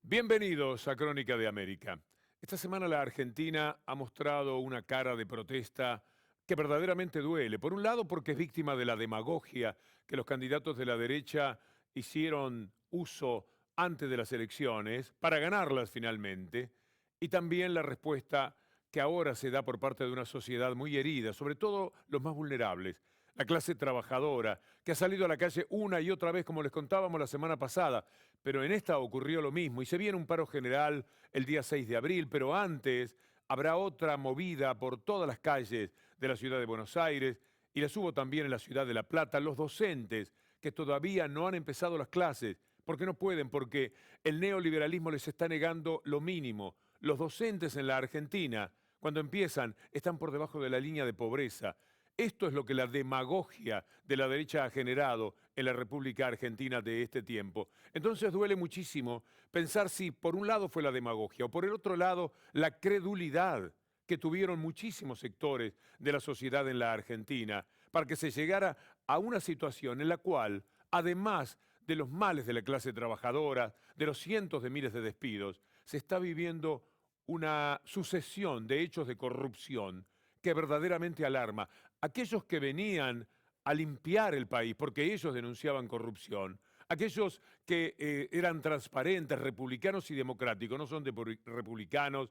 Bienvenidos a Crónica de América. Esta semana la Argentina ha mostrado una cara de protesta que verdaderamente duele. Por un lado, porque es víctima de la demagogia que los candidatos de la derecha hicieron uso antes de las elecciones para ganarlas finalmente, y también la respuesta que ahora se da por parte de una sociedad muy herida, sobre todo los más vulnerables. La clase trabajadora, que ha salido a la calle una y otra vez, como les contábamos la semana pasada, pero en esta ocurrió lo mismo y se viene un paro general el día 6 de abril, pero antes habrá otra movida por todas las calles de la ciudad de Buenos Aires y las hubo también en la ciudad de La Plata. Los docentes que todavía no han empezado las clases, porque no pueden, porque el neoliberalismo les está negando lo mínimo. Los docentes en la Argentina, cuando empiezan, están por debajo de la línea de pobreza. Esto es lo que la demagogia de la derecha ha generado en la República Argentina de este tiempo. Entonces duele muchísimo pensar si por un lado fue la demagogia o por el otro lado la credulidad que tuvieron muchísimos sectores de la sociedad en la Argentina para que se llegara a una situación en la cual, además de los males de la clase trabajadora, de los cientos de miles de despidos, se está viviendo una sucesión de hechos de corrupción que verdaderamente alarma. Aquellos que venían a limpiar el país, porque ellos denunciaban corrupción, aquellos que eran transparentes, republicanos y democráticos, no son republicanos,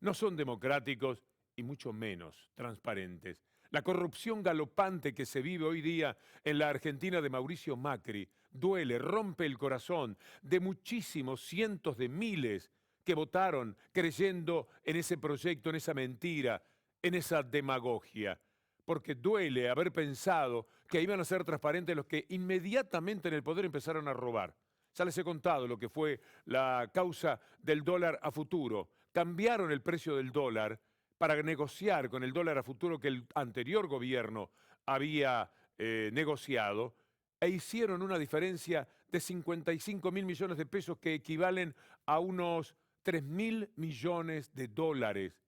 no son democráticos y mucho menos transparentes. La corrupción galopante que se vive hoy día en la Argentina de Mauricio Macri duele, rompe el corazón de muchísimos cientos de miles que votaron creyendo en ese proyecto, en esa mentira, en esa demagogia. Porque duele haber pensado que iban a ser transparentes los que inmediatamente en el poder empezaron a robar. Ya les he contado lo que fue la causa del dólar a futuro. Cambiaron el precio del dólar para negociar con el dólar a futuro que el anterior gobierno había negociado e hicieron una diferencia de 55.000 millones de pesos que equivalen a unos 3.000 millones de dólares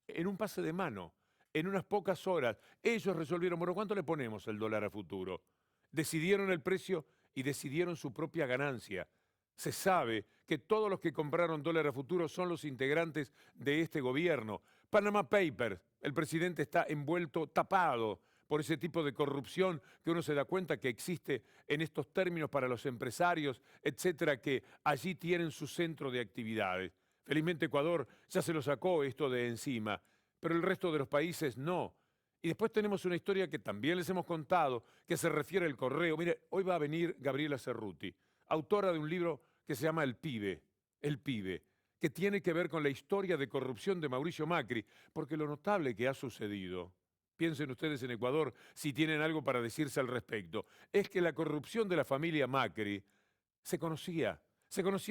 en un pase de mano. En unas pocas horas, ellos resolvieron, bueno, ¿cuánto le ponemos el dólar a futuro? Decidieron el precio y decidieron su propia ganancia. Se sabe que todos los que compraron dólar a futuro son los integrantes de este gobierno. Panama Papers, el presidente está envuelto, tapado por ese tipo de corrupción que uno se da cuenta que existe en estos términos para los empresarios, etcétera, que allí tienen su centro de actividades. Felizmente Ecuador ya se lo sacó esto de encima, pero el resto de los países no. Y después tenemos una historia que también les hemos contado, que se refiere al correo. Mire, hoy va a venir Gabriela Cerruti, autora de un libro que se llama El Pibe, que tiene que ver con la historia de corrupción de Mauricio Macri, porque lo notable que ha sucedido, piensen ustedes en Ecuador si tienen algo para decirse al respecto, es que la corrupción de la familia Macri se conocía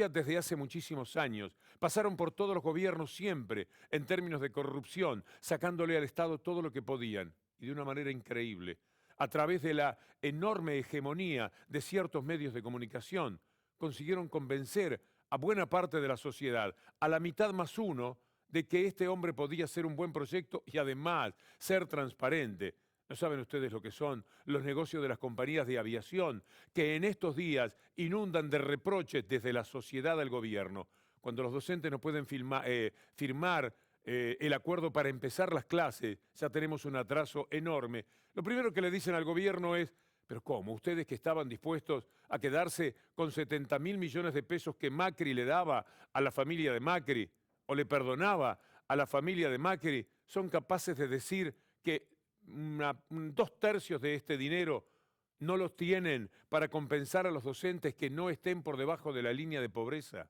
desde hace muchísimos años. Pasaron por todos los gobiernos siempre en términos de corrupción, sacándole al Estado todo lo que podían, y de una manera increíble, a través de la enorme hegemonía de ciertos medios de comunicación, consiguieron convencer a buena parte de la sociedad, a la mitad más uno, de que este hombre podía ser un buen proyecto y además ser transparente. No saben ustedes lo que son los negocios de las compañías de aviación, que en estos días inundan de reproches desde la sociedad al gobierno. Cuando los docentes no pueden firmar el acuerdo para empezar las clases, ya tenemos un atraso enorme. Lo primero que le dicen al gobierno es, pero ¿cómo? Ustedes que estaban dispuestos a quedarse con 70.000 millones de pesos que Macri le daba a la familia de Macri, o le perdonaba a la familia de Macri, son capaces de decir que 2/3 de este dinero no los tienen para compensar a los docentes que no estén por debajo de la línea de pobreza.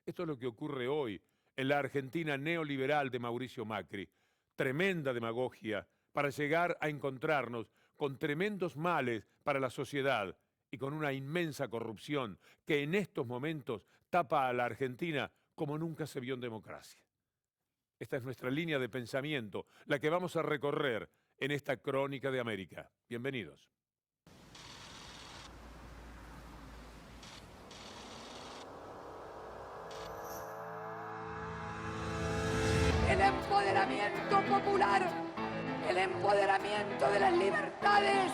Esto es lo que ocurre hoy en la Argentina neoliberal de Mauricio Macri. Tremenda demagogia para llegar a encontrarnos con tremendos males para la sociedad y con una inmensa corrupción que en estos momentos tapa a la Argentina como nunca se vio en democracia. Esta es nuestra línea de pensamiento, la que vamos a recorrer en esta Crónica de América. Bienvenidos. El empoderamiento popular, el empoderamiento de las libertades,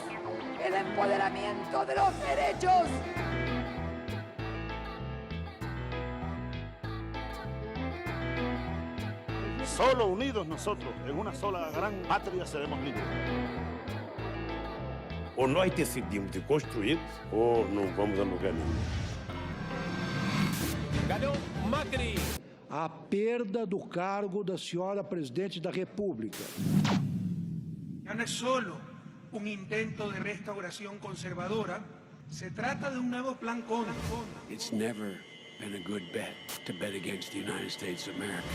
el empoderamiento de los derechos. Solo unidos nosotros, en una sola gran patria, seremos libres. Ou nós decidimos de construir, ou não vamos a lugar nenhum. Ganhou Macri. A perda do cargo da senhora presidente da República. Ya no es solo un intento de restauración conservadora, se trata de un nuevo plan contra. It's never been a good bet to bet against the United States of America.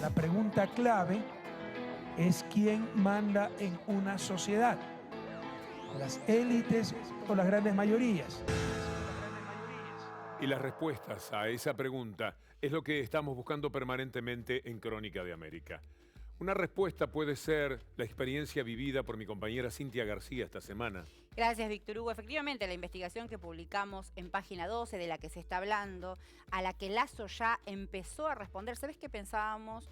La pregunta clave es quién manda en una sociedad, las élites o las grandes mayorías. Y las respuestas a esa pregunta es lo que estamos buscando permanentemente en Crónica de América. Una respuesta puede ser la experiencia vivida por mi compañera Cintia García esta semana. Gracias, Víctor Hugo. Efectivamente, la investigación que publicamos en página 12, de la que se está hablando, a la que Lasso ya empezó a responder. ¿Sabés qué pensábamos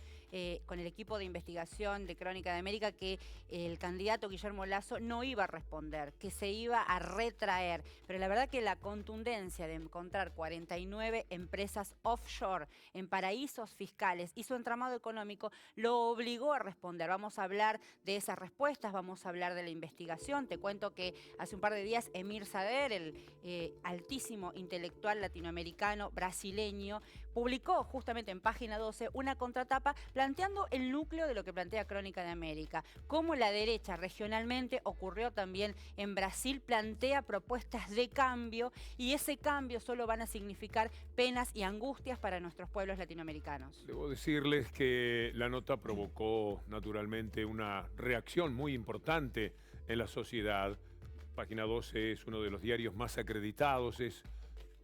con el equipo de investigación de Crónica de América? Que el candidato Guillermo Lasso no iba a responder, que se iba a retraer. Pero la verdad que la contundencia de encontrar 49 empresas offshore en paraísos fiscales y su entramado económico lo obligó a responder. Vamos a hablar de esas respuestas, vamos a hablar de la investigación. Te cuento que hace un par de días Emir Sader, el altísimo intelectual latinoamericano brasileño, publicó justamente en página 12 una contratapa planteando el núcleo de lo que plantea Crónica de América. Cómo la derecha regionalmente, ocurrió también en Brasil, plantea propuestas de cambio, y ese cambio solo van a significar penas y angustias para nuestros pueblos latinoamericanos. Debo decirles que la nota provocó naturalmente una reacción muy importante en la sociedad. Página 12 es uno de los diarios más acreditados, es,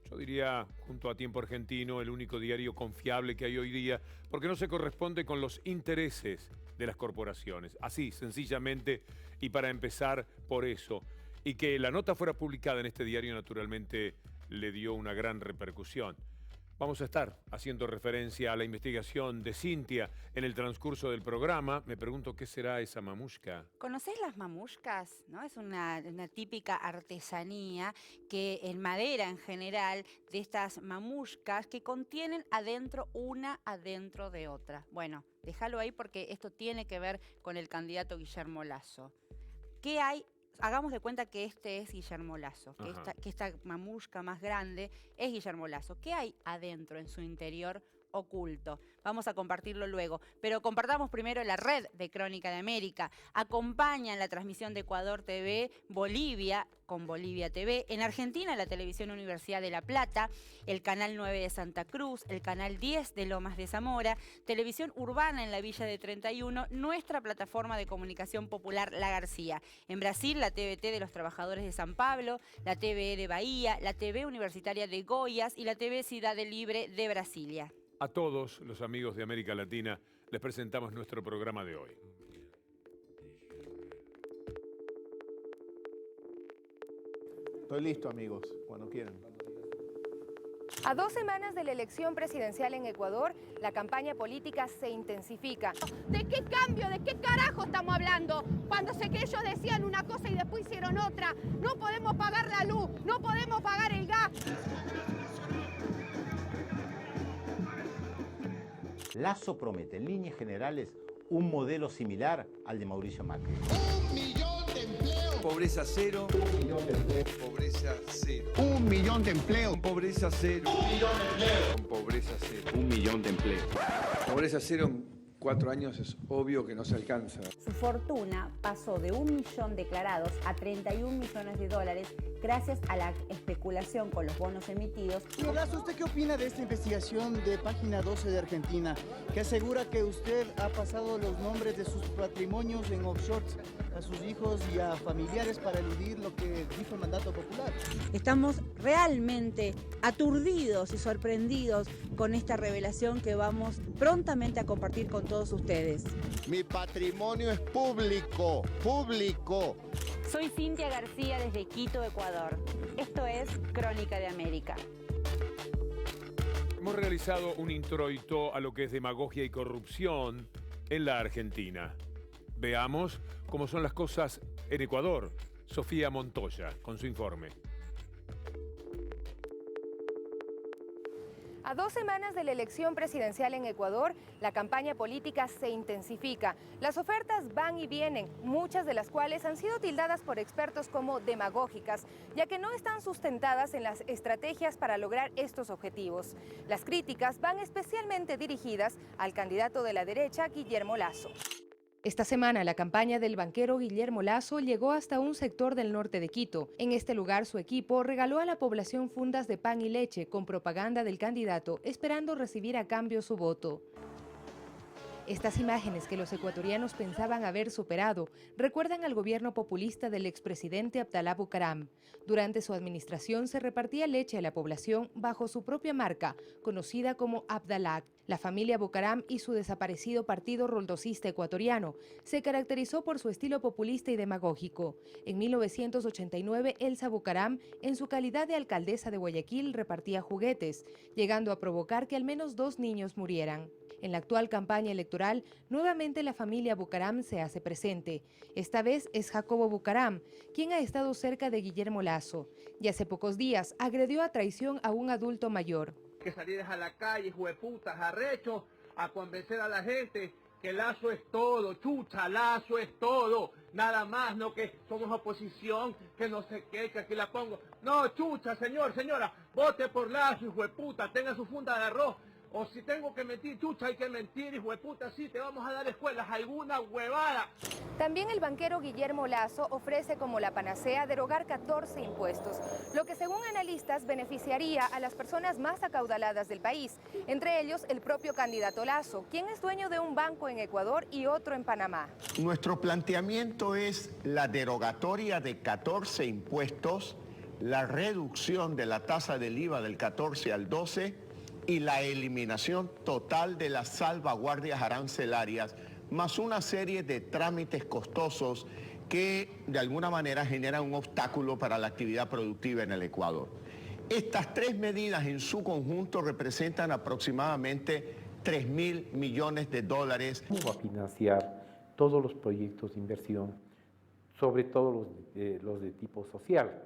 yo diría, junto a Tiempo Argentino, el único diario confiable que hay hoy día, porque no se corresponde con los intereses de las corporaciones. Así, sencillamente, y para empezar, por eso. Y que la nota fuera publicada en este diario, naturalmente, le dio una gran repercusión. Vamos a estar haciendo referencia a la investigación de Cintia en el transcurso del programa. Me pregunto qué será esa mamushka. ¿Conocés las mamushkas? ¿No? Es una típica artesanía que en madera en general, de estas mamushkas que contienen adentro una adentro de otra. Bueno, déjalo ahí porque esto tiene que ver con el candidato Guillermo Lasso. ¿Qué hay? Hagamos de cuenta que este es Guillermo Lasso, que esta mamushka más grande es Guillermo Lasso. ¿Qué hay adentro, en su interior oculto? Vamos a compartirlo luego, pero compartamos primero la red de Crónica de América. Acompañan la transmisión de Ecuador TV, Bolivia, con Bolivia TV. En Argentina, la televisión Universidad de La Plata, el canal 9 de Santa Cruz, el canal 10 de Lomas de Zamora, televisión urbana en la Villa de 31, nuestra plataforma de comunicación popular La García. En Brasil, la TVT de los Trabajadores de San Pablo, la TVE de Bahía, la TV Universitaria de Goiás y la TV Cidade Libre de Brasilia. A todos los amigos de América Latina les presentamos nuestro programa de hoy. Estoy listo, amigos, cuando quieran. A 2 semanas de la elección presidencial en Ecuador, la campaña política se intensifica. ¿De qué cambio, de qué carajo estamos hablando? Cuando sé que ellos decían una cosa y después hicieron otra. No podemos pagar la luz, no podemos pagar el gas. Lasso promete, en líneas generales, un modelo similar al de Mauricio Macri. 1 millón de empleos. Pobreza cero. 1 millón de empleos. Pobreza cero. 1 millón de empleos. Pobreza cero. 1 millón de empleos. Pobreza cero. 1 millón de empleos. Pobreza cero en 4 años es obvio que no se alcanza. Su fortuna pasó de 1 millón declarados a 31 millones de dólares gracias a la especulación con los bonos emitidos. Señor Lasso, ¿usted qué opina de esta investigación de Página 12 de Argentina, que asegura que usted ha pasado los nombres de sus patrimonios en offshores a sus hijos y a familiares para eludir lo que dijo el mandato popular? Estamos realmente aturdidos y sorprendidos con esta revelación que vamos prontamente a compartir con todos ustedes. Mi patrimonio es público, público. Soy Cintia García desde Quito, Ecuador. Esto es Crónica de América. Hemos hemos realizado un introito a lo que es demagogia y corrupción en la Argentina. Veamos cómo son las cosas en Ecuador. Sofía Montoya, con su informe. A 2 semanas de la elección presidencial en Ecuador, la campaña política se intensifica. Las ofertas van y vienen, muchas de las cuales han sido tildadas por expertos como demagógicas, ya que no están sustentadas en las estrategias para lograr estos objetivos. Las críticas van especialmente dirigidas al candidato de la derecha, Guillermo Lasso. Esta semana, la campaña del banquero Guillermo Lasso llegó hasta un sector del norte de Quito. En este lugar, su equipo regaló a la población fundas de pan y leche con propaganda del candidato, esperando recibir a cambio su voto. Estas imágenes que los ecuatorianos pensaban haber superado recuerdan al gobierno populista del expresidente Abdalá Bucaram. Durante su administración se repartía leche a la población bajo su propia marca, conocida como Abdalac. La familia Bucaram y su desaparecido Partido Roldosista Ecuatoriano se caracterizó por su estilo populista y demagógico. En 1989, Elsa Bucaram, en su calidad de alcaldesa de Guayaquil, repartía juguetes, llegando a provocar que al menos 2 niños murieran. En la actual campaña electoral, nuevamente la familia Bucaram se hace presente. Esta vez es Jacobo Bucaram, quien ha estado cerca de Guillermo Lasso, y hace pocos días agredió a traición a un adulto mayor. Que salieras a la calle, jueputas, arrechos, a convencer a la gente que Lasso es todo, chucha, Lasso es todo, nada más, no que somos oposición, que no sé qué, que aquí la pongo. No, chucha, señora, vote por Lasso, jueputa, tenga su funda de arroz. O si tengo que mentir, chucha, hay que mentir, hijo de puta, sí, te vamos a dar escuelas, alguna huevada. También el banquero Guillermo Lasso ofrece como la panacea derogar 14 impuestos, lo que según analistas beneficiaría a las personas más acaudaladas del país, entre ellos el propio candidato Lasso, quien es dueño de un banco en Ecuador y otro en Panamá. Nuestro planteamiento es la derogatoria de 14 impuestos, la reducción de la tasa del IVA del 14 al 12 y la eliminación total de las salvaguardias arancelarias, más una serie de trámites costosos que de alguna manera generan un obstáculo para la actividad productiva en el Ecuador. Estas 3 medidas en su conjunto representan aproximadamente $3.000 millones. ¿Cómo va a financiar todos los proyectos de inversión, sobre todo los de tipo social,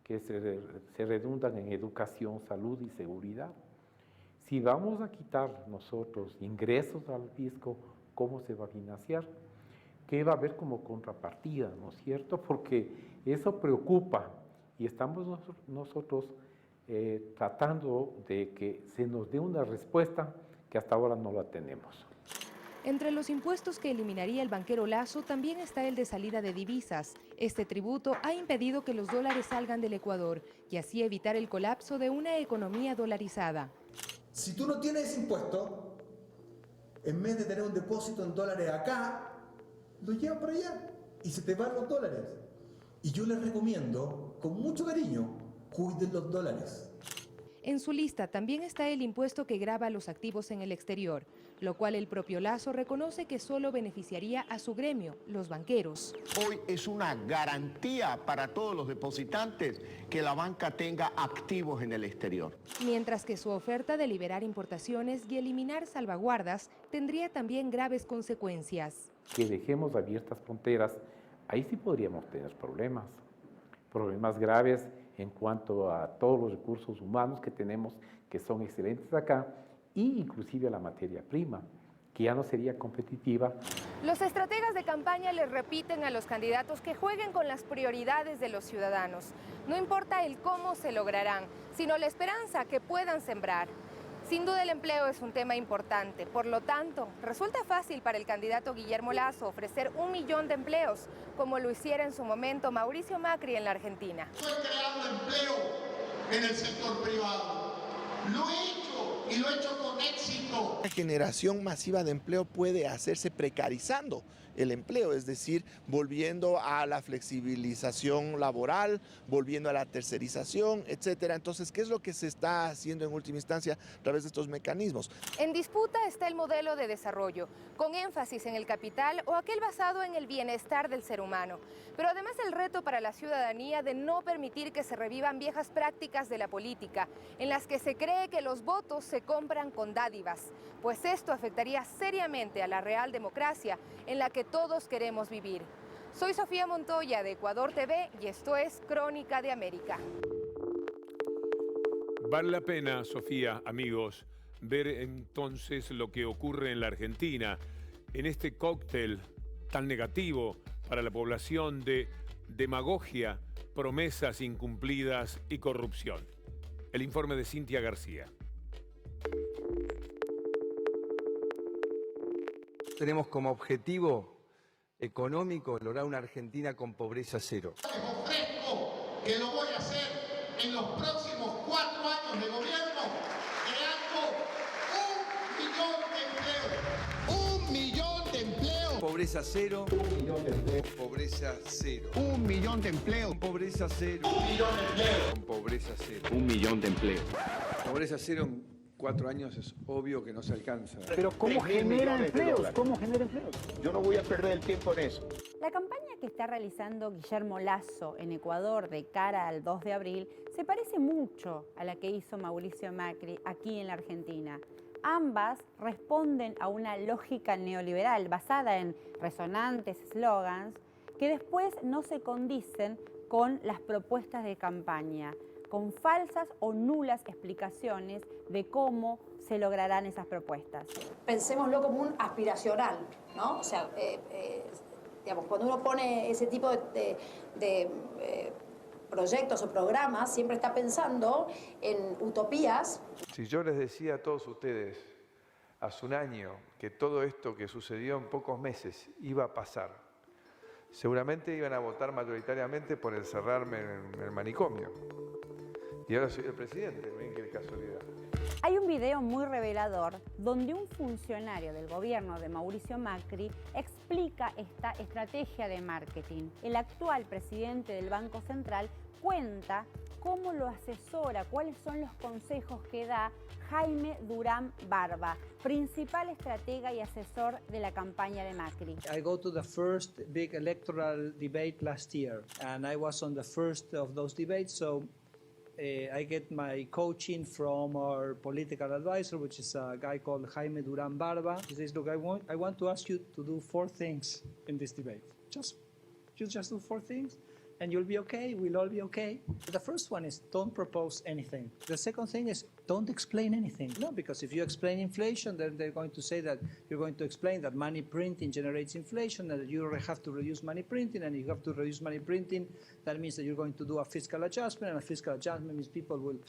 que se redundan en educación, salud y seguridad? Si vamos a quitar nosotros ingresos al fisco, ¿cómo se va a financiar? ¿Qué va a haber como contrapartida, no es cierto? Porque eso preocupa y estamos nosotros tratando de que se nos dé una respuesta que hasta ahora no la tenemos. Entre los impuestos que eliminaría el banquero Lasso también está el de salida de divisas. Este tributo ha impedido que los dólares salgan del Ecuador y así evitar el colapso de una economía dolarizada. Si tú no tienes ese impuesto, en vez de tener un depósito en dólares acá, lo llevas para allá y se te van los dólares. Y yo les recomiendo, con mucho cariño, cuiden los dólares. En su lista también está el impuesto que grava los activos en el exterior, lo cual el propio Lasso reconoce que solo beneficiaría a su gremio, los banqueros. Hoy es una garantía para todos los depositantes que la banca tenga activos en el exterior. Mientras que su oferta de liberar importaciones y eliminar salvaguardas tendría también graves consecuencias. Que dejemos abiertas fronteras, ahí sí podríamos tener problemas graves en cuanto a todos los recursos humanos que tenemos, que son excelentes acá, e inclusive a la materia prima, que ya no sería competitiva. Los estrategas de campaña les repiten a los candidatos que jueguen con las prioridades de los ciudadanos. No importa el cómo se lograrán, sino la esperanza que puedan sembrar. Sin duda el empleo es un tema importante, por lo tanto, resulta fácil para el candidato Guillermo Lasso ofrecer 1 millón de empleos, como lo hiciera en su momento Mauricio Macri en la Argentina. Estoy creando empleo en el sector privado. Lo he hecho y lo he hecho con éxito. La generación masiva de empleo puede hacerse precarizando el empleo, es decir, volviendo a la flexibilización laboral, volviendo a la tercerización, etcétera. Entonces, ¿qué es lo que se está haciendo en última instancia a través de estos mecanismos? En disputa está el modelo de desarrollo, con énfasis en el capital o aquel basado en el bienestar del ser humano. Pero además el reto para la ciudadanía de no permitir que se revivan viejas prácticas de la política, en las que se cree que los votos se compran con dádivas, pues esto afectaría seriamente a la real democracia en la que todos queremos vivir. Soy Sofía Montoya de Ecuador TV y esto es Crónica de América. Vale la pena, Sofía, amigos, ver entonces lo que ocurre en la Argentina, en este cóctel tan negativo para la población de demagogia, promesas incumplidas y corrupción. El informe de Cintia García. Tenemos como objetivo económico lograr una Argentina con pobreza cero. Les ofrezco que lo voy a hacer en los próximos 4 años de gobierno, creando 1 millón de empleos. 1 millón de empleos. Pobreza cero. 1 millón de empleos. Pobreza cero. 1 millón de empleos. Pobreza cero. 1 millón de empleos. Con pobreza cero. 1 millón de empleos. Pobreza cero en 4 años es obvio que no se alcanza. Pero ¿cómo genera empleos? ¿Cómo genera empleos? Yo no voy a perder el tiempo en eso. La campaña que está realizando Guillermo Lasso en Ecuador de cara al 2 de abril se parece mucho a la que hizo Mauricio Macri aquí en la Argentina. Ambas responden a una lógica neoliberal basada en resonantes eslogans que después no se condicen con las propuestas de campaña, con falsas o nulas explicaciones de cómo se lograrán esas propuestas. Pensémoslo como un aspiracional, ¿no? O sea, digamos, cuando uno pone ese tipo de proyectos o programas, siempre está pensando en utopías. Si yo les decía a todos ustedes hace un año que todo esto que sucedió en pocos meses iba a pasar, seguramente iban a votar mayoritariamente por encerrarme en el manicomio. Y ahora soy el presidente, miren qué casualidad. Hay un video muy revelador donde un funcionario del gobierno de Mauricio Macri explica esta estrategia de marketing. El actual presidente del Banco Central cuenta cómo lo asesora, cuáles son los consejos que da Jaime Durán Barba, principal estratega y asesor de la campaña de Macri. I go to the first big electoral debate last year, and I was on the first of those debates, so I get my coaching from our political advisor, which is a guy called Jaime Durán Barba. He says, look, I want to ask you to do 4 things in this debate. You just do 4 things and you'll be okay, we'll all be okay. The first one is don't propose anything. The second thing is don't explain anything. No, because if you explain inflation, then they're going to say that you're going to explain that money printing generates inflation and that you have to reduce money printing, and if you have to reduce money printing, that means that you're going to do a fiscal adjustment, and a fiscal adjustment means people will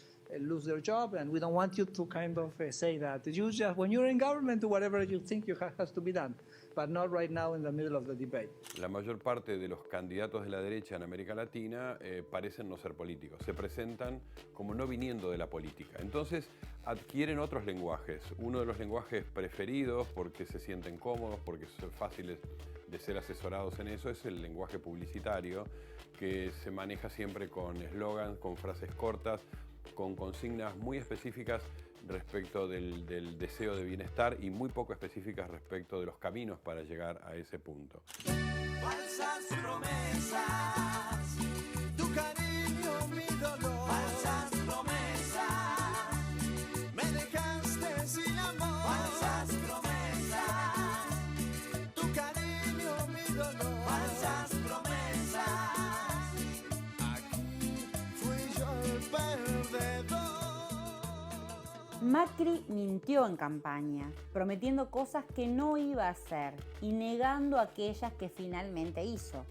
lose their job, and we don't want you to kind of say that. You just, when you're in government, do whatever you think has to be done, but not right now in the middle of the debate. La mayor parte de los candidatos de la derecha en América Latina parecen no ser políticos, se presentan como no viniendo de la política. Entonces adquieren otros lenguajes. Uno de los lenguajes preferidos, porque se sienten cómodos, porque son fáciles de ser asesorados en eso, es el lenguaje publicitario, que se maneja siempre con eslogans, con frases cortas, con consignas muy específicas respecto del deseo de bienestar y muy poco específicas respecto de los caminos para llegar a ese punto. Falsas promesas, tu cariño, mi dolor. Falsas promesas, me dejaste sin amor. Falsas promesas, tu cariño, mi dolor. Falsas promesas, aquí fui yo el perdedor. Macri mintió en campaña, prometiendo cosas que no iba a hacer y negando aquellas que finalmente hizo.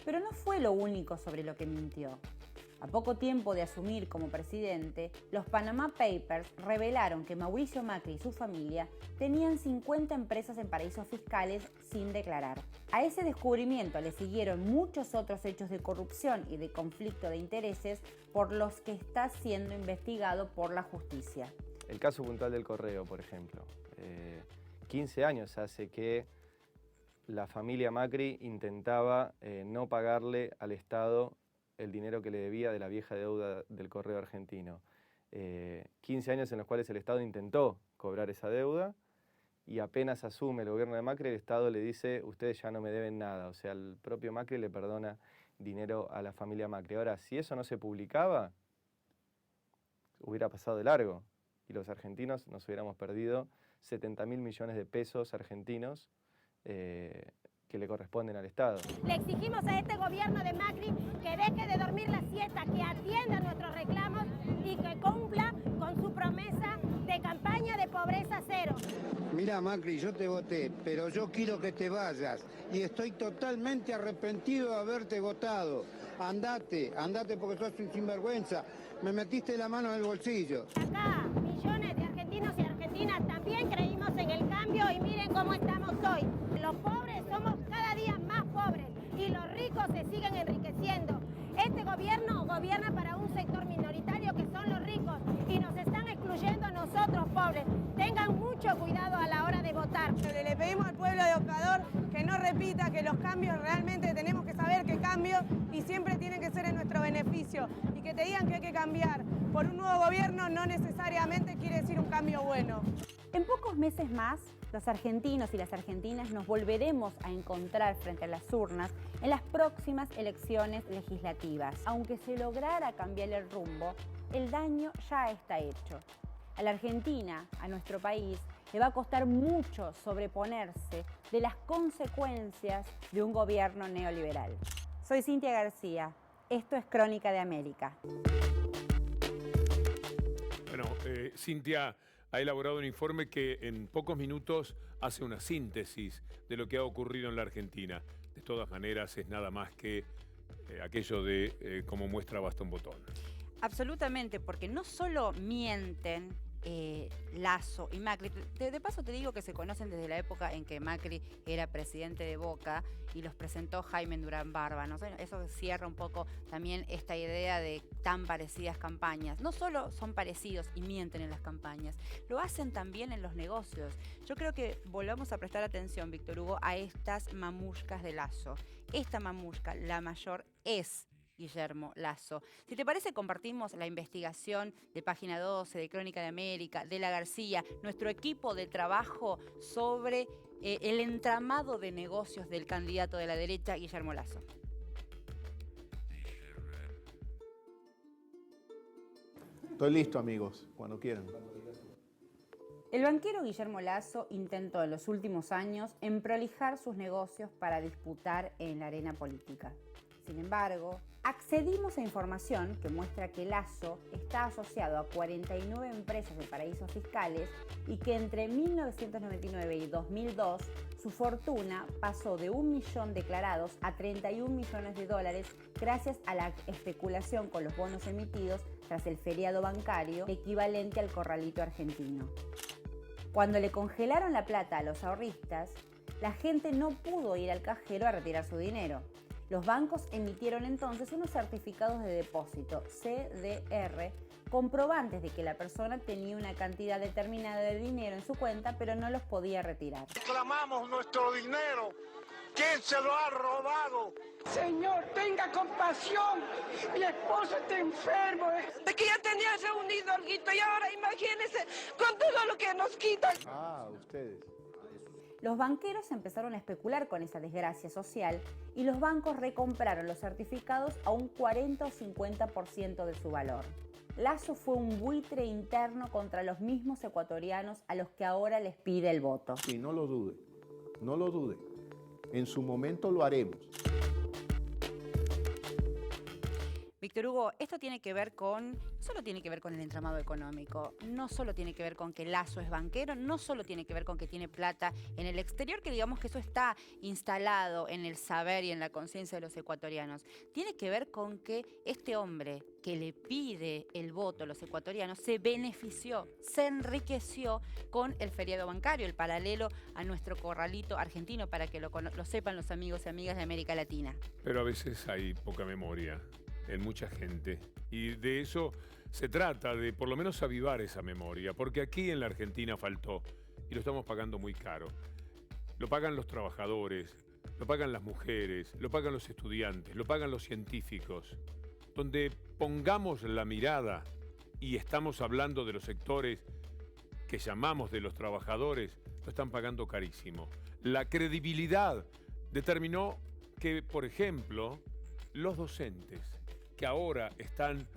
Pero no fue lo único sobre lo que mintió. A poco tiempo de asumir como presidente, los Panama Papers revelaron que Mauricio Macri y su familia tenían 50 empresas en paraísos fiscales sin declarar. A ese descubrimiento le siguieron muchos otros hechos de corrupción y de conflicto de intereses por los que está siendo investigado por la justicia. El caso puntual del correo, por ejemplo. 15 años hace que la familia Macri intentaba no pagarle al Estado el dinero que le debía de la vieja deuda del correo argentino. 15 años en los cuales el Estado intentó cobrar esa deuda y apenas asume el gobierno de Macri, el Estado le dice, ustedes ya no me deben nada. O sea, el propio Macri le perdona dinero a la familia Macri. Ahora, si eso no se publicaba, hubiera pasado de largo y los argentinos nos hubiéramos perdido 70.000 millones de pesos argentinos que le corresponden al Estado. Le exigimos a este gobierno de Macri que deje de dormir la siesta, que atienda nuestros reclamos y que cumpla con su promesa de campaña de pobreza cero. Mira, Macri, yo te voté, pero yo quiero que te vayas y estoy totalmente arrepentido de haberte votado. Andate porque sos un sinvergüenza. Me metiste la mano en el bolsillo. Acá, millones de argentinos y argentinas también creímos en el cambio y miren cómo estamos hoy. Los pobres somos cada día más pobres y los ricos se siguen enriqueciendo. Este gobierno gobierna para un sector minoritario que son los ricos y nos están excluyendo a nosotros pobres. Tengan mucho cuidado a la hora de votar. Le pedimos al pueblo de Ecuador que no repita que los cambios realmente tenemos que saber que cambios y siempre tienen que ser en nuestro beneficio y que te digan que hay que cambiar por un nuevo gobierno no necesariamente quiere decir un cambio bueno. En pocos meses más, los argentinos y las argentinas nos volveremos a encontrar frente a las urnas en las próximas elecciones legislativas. Aunque se lograra cambiar el rumbo, el daño ya está hecho. A la Argentina, a nuestro país, le va a costar mucho sobreponerse de las consecuencias de un gobierno neoliberal. Soy Cintia García. Esto es Crónica de América. Bueno, Cintia ha elaborado un informe que en pocos minutos hace una síntesis de lo que ha ocurrido en la Argentina. De todas maneras, es nada más que aquello de cómo muestra basta un botón. Absolutamente, porque no solo mienten Lasso y Macri. De paso te digo que se conocen desde la época en que Macri era presidente de Boca y los presentó Jaime Durán Barba, ¿no? Eso cierra un poco también esta idea de tan parecidas campañas. No solo son parecidos y mienten en las campañas, lo hacen también en los negocios. Yo creo que volvamos a prestar atención, Víctor Hugo, a estas mamushkas de Lasso. Esta mamushka, la mayor, es Guillermo Lasso. Si te parece, compartimos la investigación de Página 12, de Crónica de América, de La García, nuestro equipo de trabajo sobre el entramado de negocios del candidato de la derecha, Guillermo Lasso. Estoy listo, amigos, cuando quieran. El banquero Guillermo Lasso intentó en los últimos años emprolijar sus negocios para disputar en la arena política. Sin embargo, accedimos a información que muestra que Lasso está asociado a 49 empresas de paraísos fiscales y que entre 1999 y 2002 su fortuna pasó de 1 millón declarados a 31 millones de dólares gracias a la especulación con los bonos emitidos tras el feriado bancario equivalente al corralito argentino. Cuando le congelaron la plata a los ahorristas, la gente no pudo ir al cajero a retirar su dinero. Los bancos emitieron entonces unos certificados de depósito, CDR, comprobantes de que la persona tenía una cantidad determinada de dinero en su cuenta, pero no los podía retirar. Reclamamos nuestro dinero. ¿Quién se lo ha robado? Señor, tenga compasión. Mi esposo está enfermo. De que ya tenía reunido alguito y ahora imagínese con todo lo que nos quitan. Ah, ustedes. Los banqueros empezaron a especular con esa desgracia social y los bancos recompraron los certificados a un 40 o 50% de su valor. Lasso fue un buitre interno contra los mismos ecuatorianos a los que ahora les pide el voto. Sí, no lo dude, no lo dude. En su momento lo haremos. Víctor Hugo, esto tiene que ver con, solo tiene que ver con el entramado económico, no solo tiene que ver con que Lasso es banquero, no solo tiene que ver con que tiene plata en el exterior, que digamos que eso está instalado en el saber y en la conciencia de los ecuatorianos. Tiene que ver con que este hombre que le pide el voto a los ecuatorianos se benefició, se enriqueció con el feriado bancario, el paralelo a nuestro corralito argentino, para que lo sepan los amigos y amigas de América Latina. Pero a veces hay poca memoria en mucha gente, y de eso Se trata de por lo menos avivar esa memoria, porque aquí en la Argentina faltó y lo estamos pagando muy caro. Lo pagan los trabajadores, lo pagan las mujeres, lo pagan los estudiantes, lo pagan los científicos. Donde pongamos la mirada y estamos hablando de los sectores que llamamos de los trabajadores, lo están pagando carísimo. La credibilidad determinó que, por ejemplo, los docentes que ahora están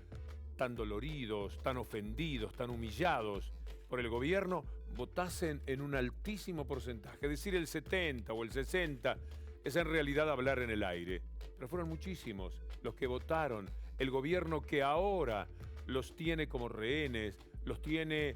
tan doloridos, tan ofendidos, tan humillados por el gobierno, votasen en un altísimo porcentaje. Decir el 70 o el 60 es en realidad hablar en el aire. Pero fueron muchísimos los que votaron. El gobierno que ahora los tiene como rehenes, los tiene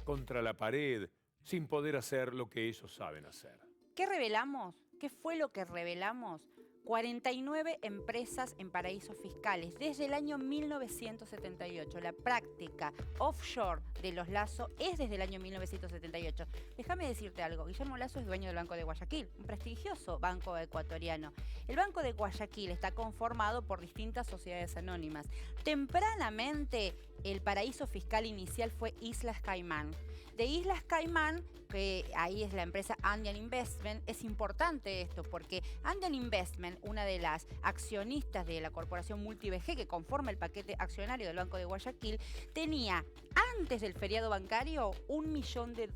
contra la pared, sin poder hacer lo que ellos saben hacer. ¿Qué revelamos? ¿Qué fue lo que revelamos? 49 empresas en paraísos fiscales desde el año 1978. La práctica offshore de los Lasso es desde el año 1978. Déjame decirte algo, Guillermo Lasso es dueño del Banco de Guayaquil, un prestigioso banco ecuatoriano. El Banco de Guayaquil está conformado por distintas sociedades anónimas. Tempranamente, el paraíso fiscal inicial fue Islas Caimán. De Islas Caimán, que ahí es la empresa Andean Investment, es importante esto porque Andean Investment, una de las accionistas de la corporación MultiBG que conforma el paquete accionario del Banco de Guayaquil, tenía antes del feriado bancario $1 millón de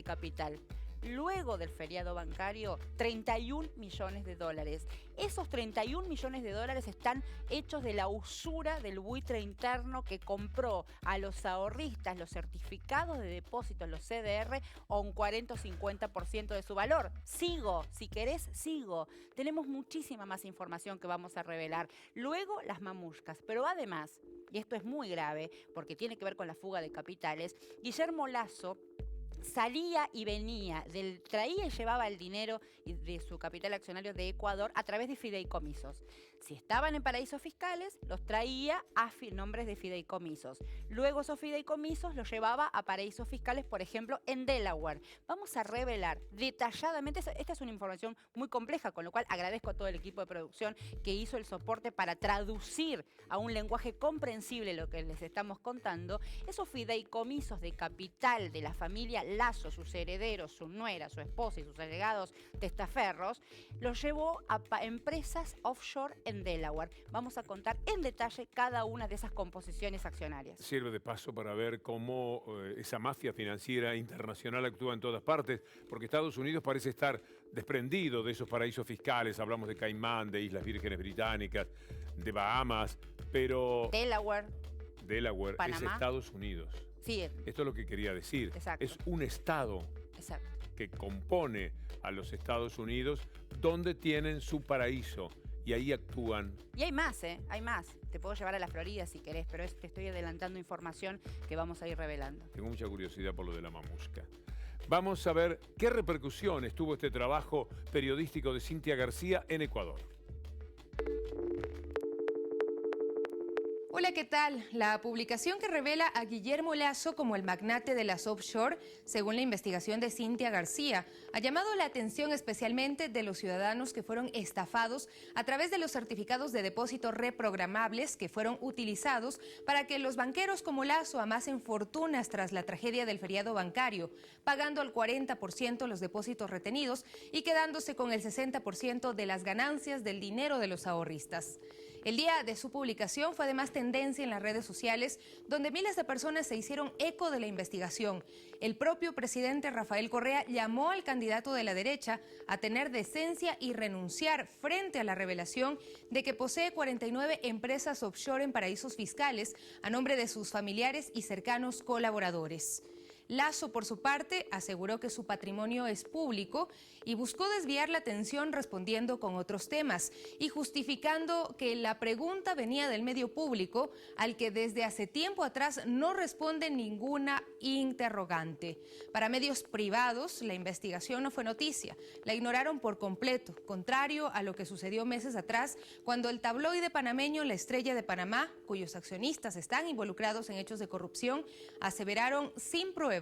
capital. Luego del feriado bancario, 31 millones de dólares. Esos 31 millones de dólares están hechos de la usura del buitre interno que compró a los ahorristas los certificados de depósito, los CDR, a un 40 o 50% de su valor. Sigo, si querés, sigo. Tenemos muchísima más información que vamos a revelar. Luego, las mamushkas. Pero además, y esto es muy grave porque tiene que ver con la fuga de capitales, Guillermo Lasso salía y venía, traía y llevaba el dinero de su capital accionario de Ecuador a través de fideicomisos. Si estaban en paraísos fiscales, los traía a nombres de fideicomisos. Luego esos fideicomisos los llevaba a paraísos fiscales, por ejemplo, en Delaware. Vamos a revelar detalladamente, esta es una información muy compleja, con lo cual agradezco a todo el equipo de producción que hizo el soporte para traducir a un lenguaje comprensible lo que les estamos contando. Esos fideicomisos de capital de la familia Lasso, sus herederos, su nuera, su esposa y sus allegados testaferros, los llevó a empresas offshore en Delaware. Vamos a contar en detalle cada una de esas composiciones accionarias. Sirve de paso para ver cómo esa mafia financiera internacional actúa en todas partes, porque Estados Unidos parece estar desprendido de esos paraísos fiscales. Hablamos de Caimán, de Islas Vírgenes Británicas, de Bahamas, pero Delaware Panamá. Es Estados Unidos. Sí. Esto es lo que quería decir. Exacto. Es un estado que compone a los Estados Unidos donde tienen su paraíso y ahí actúan. Y hay más, hay más. Te puedo llevar a la Florida si querés, pero te estoy adelantando información que vamos a ir revelando. Tengo mucha curiosidad por lo de la mamushka. Vamos a ver qué repercusiones tuvo este trabajo periodístico de Cintia García en Ecuador. Hola, ¿qué tal? La publicación que revela a Guillermo Lasso como el magnate de las offshore, según la investigación de Cintia García, ha llamado la atención especialmente de los ciudadanos que fueron estafados a través de los certificados de depósito reprogramables que fueron utilizados para que los banqueros como Lasso amasen fortunas tras la tragedia del feriado bancario, pagando al 40% los depósitos retenidos y quedándose con el 60% de las ganancias del dinero de los ahorristas. El día de su publicación fue además tendencia en las redes sociales, donde miles de personas se hicieron eco de la investigación. El propio presidente Rafael Correa llamó al candidato de la derecha a tener decencia y renunciar frente a la revelación de que posee 49 empresas offshore en paraísos fiscales a nombre de sus familiares y cercanos colaboradores. Lasso, por su parte, aseguró que su patrimonio es público y buscó desviar la atención respondiendo con otros temas y justificando que la pregunta venía del medio público, al que desde hace tiempo atrás no responde ninguna interrogante. Para medios privados, la investigación no fue noticia, la ignoraron por completo, contrario a lo que sucedió meses atrás cuando el tabloide panameño La Estrella de Panamá, cuyos accionistas están involucrados en hechos de corrupción, aseveraron sin pruebas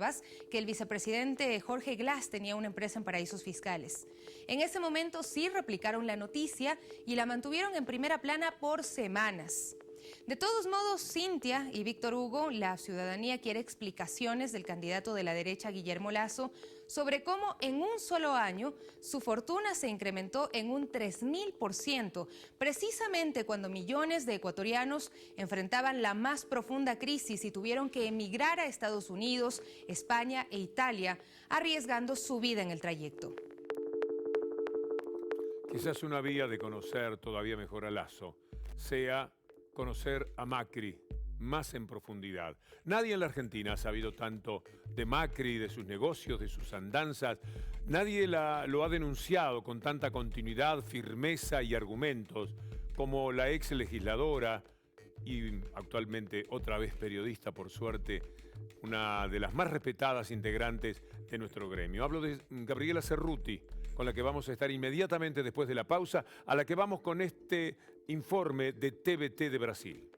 que el vicepresidente Jorge Glass tenía una empresa en paraísos fiscales. En ese momento sí replicaron la noticia y la mantuvieron en primera plana por semanas. De todos modos, Cintia y Víctor Hugo, la ciudadanía quiere explicaciones del candidato de la derecha Guillermo Lasso sobre cómo en un solo año su fortuna se incrementó en un 3000%, precisamente cuando millones de ecuatorianos enfrentaban la más profunda crisis y tuvieron que emigrar a Estados Unidos, España e Italia, arriesgando su vida en el trayecto. Quizás una vía de conocer todavía mejor a Lasso sea conocer a Macri más en profundidad. Nadie en la Argentina ha sabido tanto de Macri, de sus negocios, de sus andanzas. Nadie lo ha denunciado con tanta continuidad, firmeza y argumentos como la ex legisladora y actualmente otra vez periodista, por suerte, una de las más respetadas integrantes de nuestro gremio. Hablo de Gabriela Cerruti, con la que vamos a estar inmediatamente después de la pausa, a la que vamos con este informe de TVT de Brasil.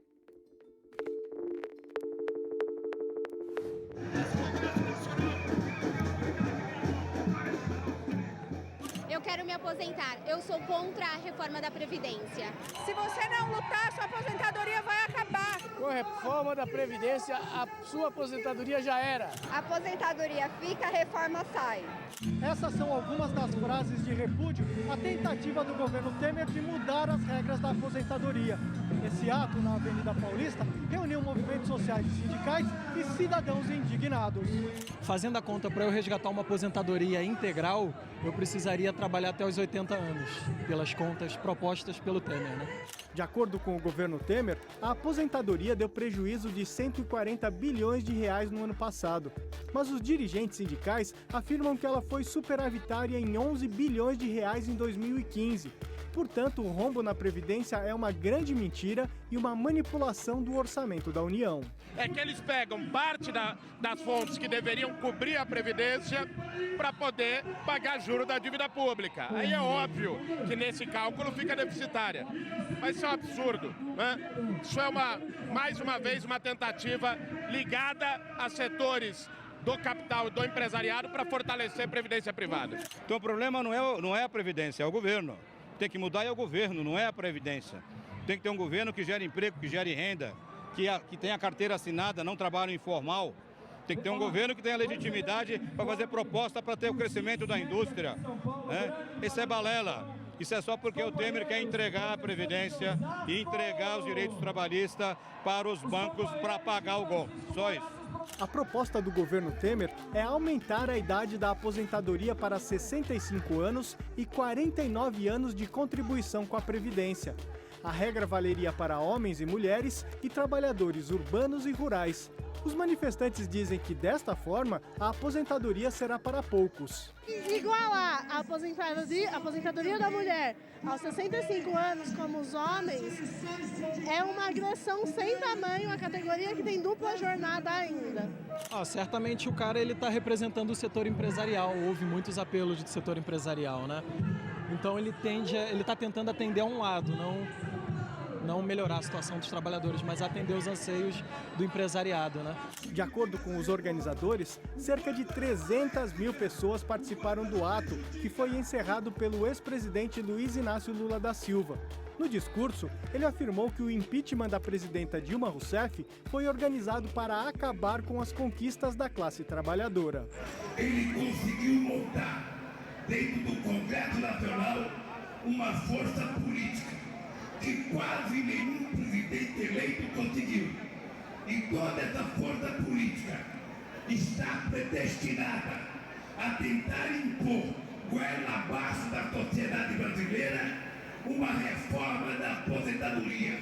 Eu quero me aposentar. Eu sou contra a reforma da Previdência. Se você não lutar, sua aposentadoria vai acabar. Com a reforma da Previdência, a sua aposentadoria já era. A aposentadoria fica, a reforma sai. Essas são algumas das frases de repúdio à tentativa do governo Temer de mudar as regras da aposentadoria. Esse ato na Avenida Paulista reuniu movimentos sociais e sindicais e cidadãos indignados. Fazendo a conta para eu resgatar uma aposentadoria integral, eu precisaria trabalhar até os 80 anos, pelas contas propostas pelo Temer, né? De acordo com o governo Temer, a aposentadoria deu prejuízo de 140 bilhões de reais no ano passado. Mas os dirigentes sindicais afirmam que ela foi superavitária em 11 bilhões de reais em 2015. Portanto, o rombo na Previdência é uma grande mentira e uma manipulação do orçamento da União. É que eles pegam parte das fontes que deveriam cobrir a Previdência para poder pagar juros da dívida pública. Aí é óbvio que nesse cálculo fica deficitária. Mas isso é um absurdo, né? Isso é mais uma vez uma tentativa ligada a setores do capital e do empresariado para fortalecer a Previdência privada. Então o problema não é a Previdência, é o governo. Tem que mudar é o governo, não é a Previdência. Tem que ter um governo que gere emprego, que gere renda, que tenha carteira assinada, não trabalho informal. Tem que ter um governo que tenha legitimidade para fazer proposta para ter o crescimento da indústria. Né? Isso é balela. Isso é só porque o Temer quer entregar a Previdência e entregar os direitos trabalhistas para os bancos para pagar o golpe. Só isso. A proposta do governo Temer é aumentar a idade da aposentadoria para 65 anos e 49 anos de contribuição com a Previdência. A regra valeria para homens e mulheres e trabalhadores urbanos e rurais. Os manifestantes dizem que, desta forma, a aposentadoria será para poucos. Igualar a aposentadoria da mulher aos 65 anos como os homens é uma agressão sem tamanho à categoria que tem dupla jornada ainda. Certamente o cara está representando o setor empresarial, houve muitos apelos do setor empresarial, né? Então ele está tentando atender a um lado, não melhorar a situação dos trabalhadores, mas atender os anseios do empresariado, né? De acordo com os organizadores, cerca de 300 mil pessoas participaram do ato, que foi encerrado pelo ex-presidente Luiz Inácio Lula da Silva. No discurso, ele afirmou que o impeachment da presidenta Dilma Rousseff foi organizado para acabar com as conquistas da classe trabalhadora. Ele conseguiu montar, dentro do Congresso Nacional, uma força política que quase nenhum presidente eleito conseguiu. E toda essa força política está predestinada a tentar impor goela abaixo da sociedade brasileira uma reforma da aposentadoria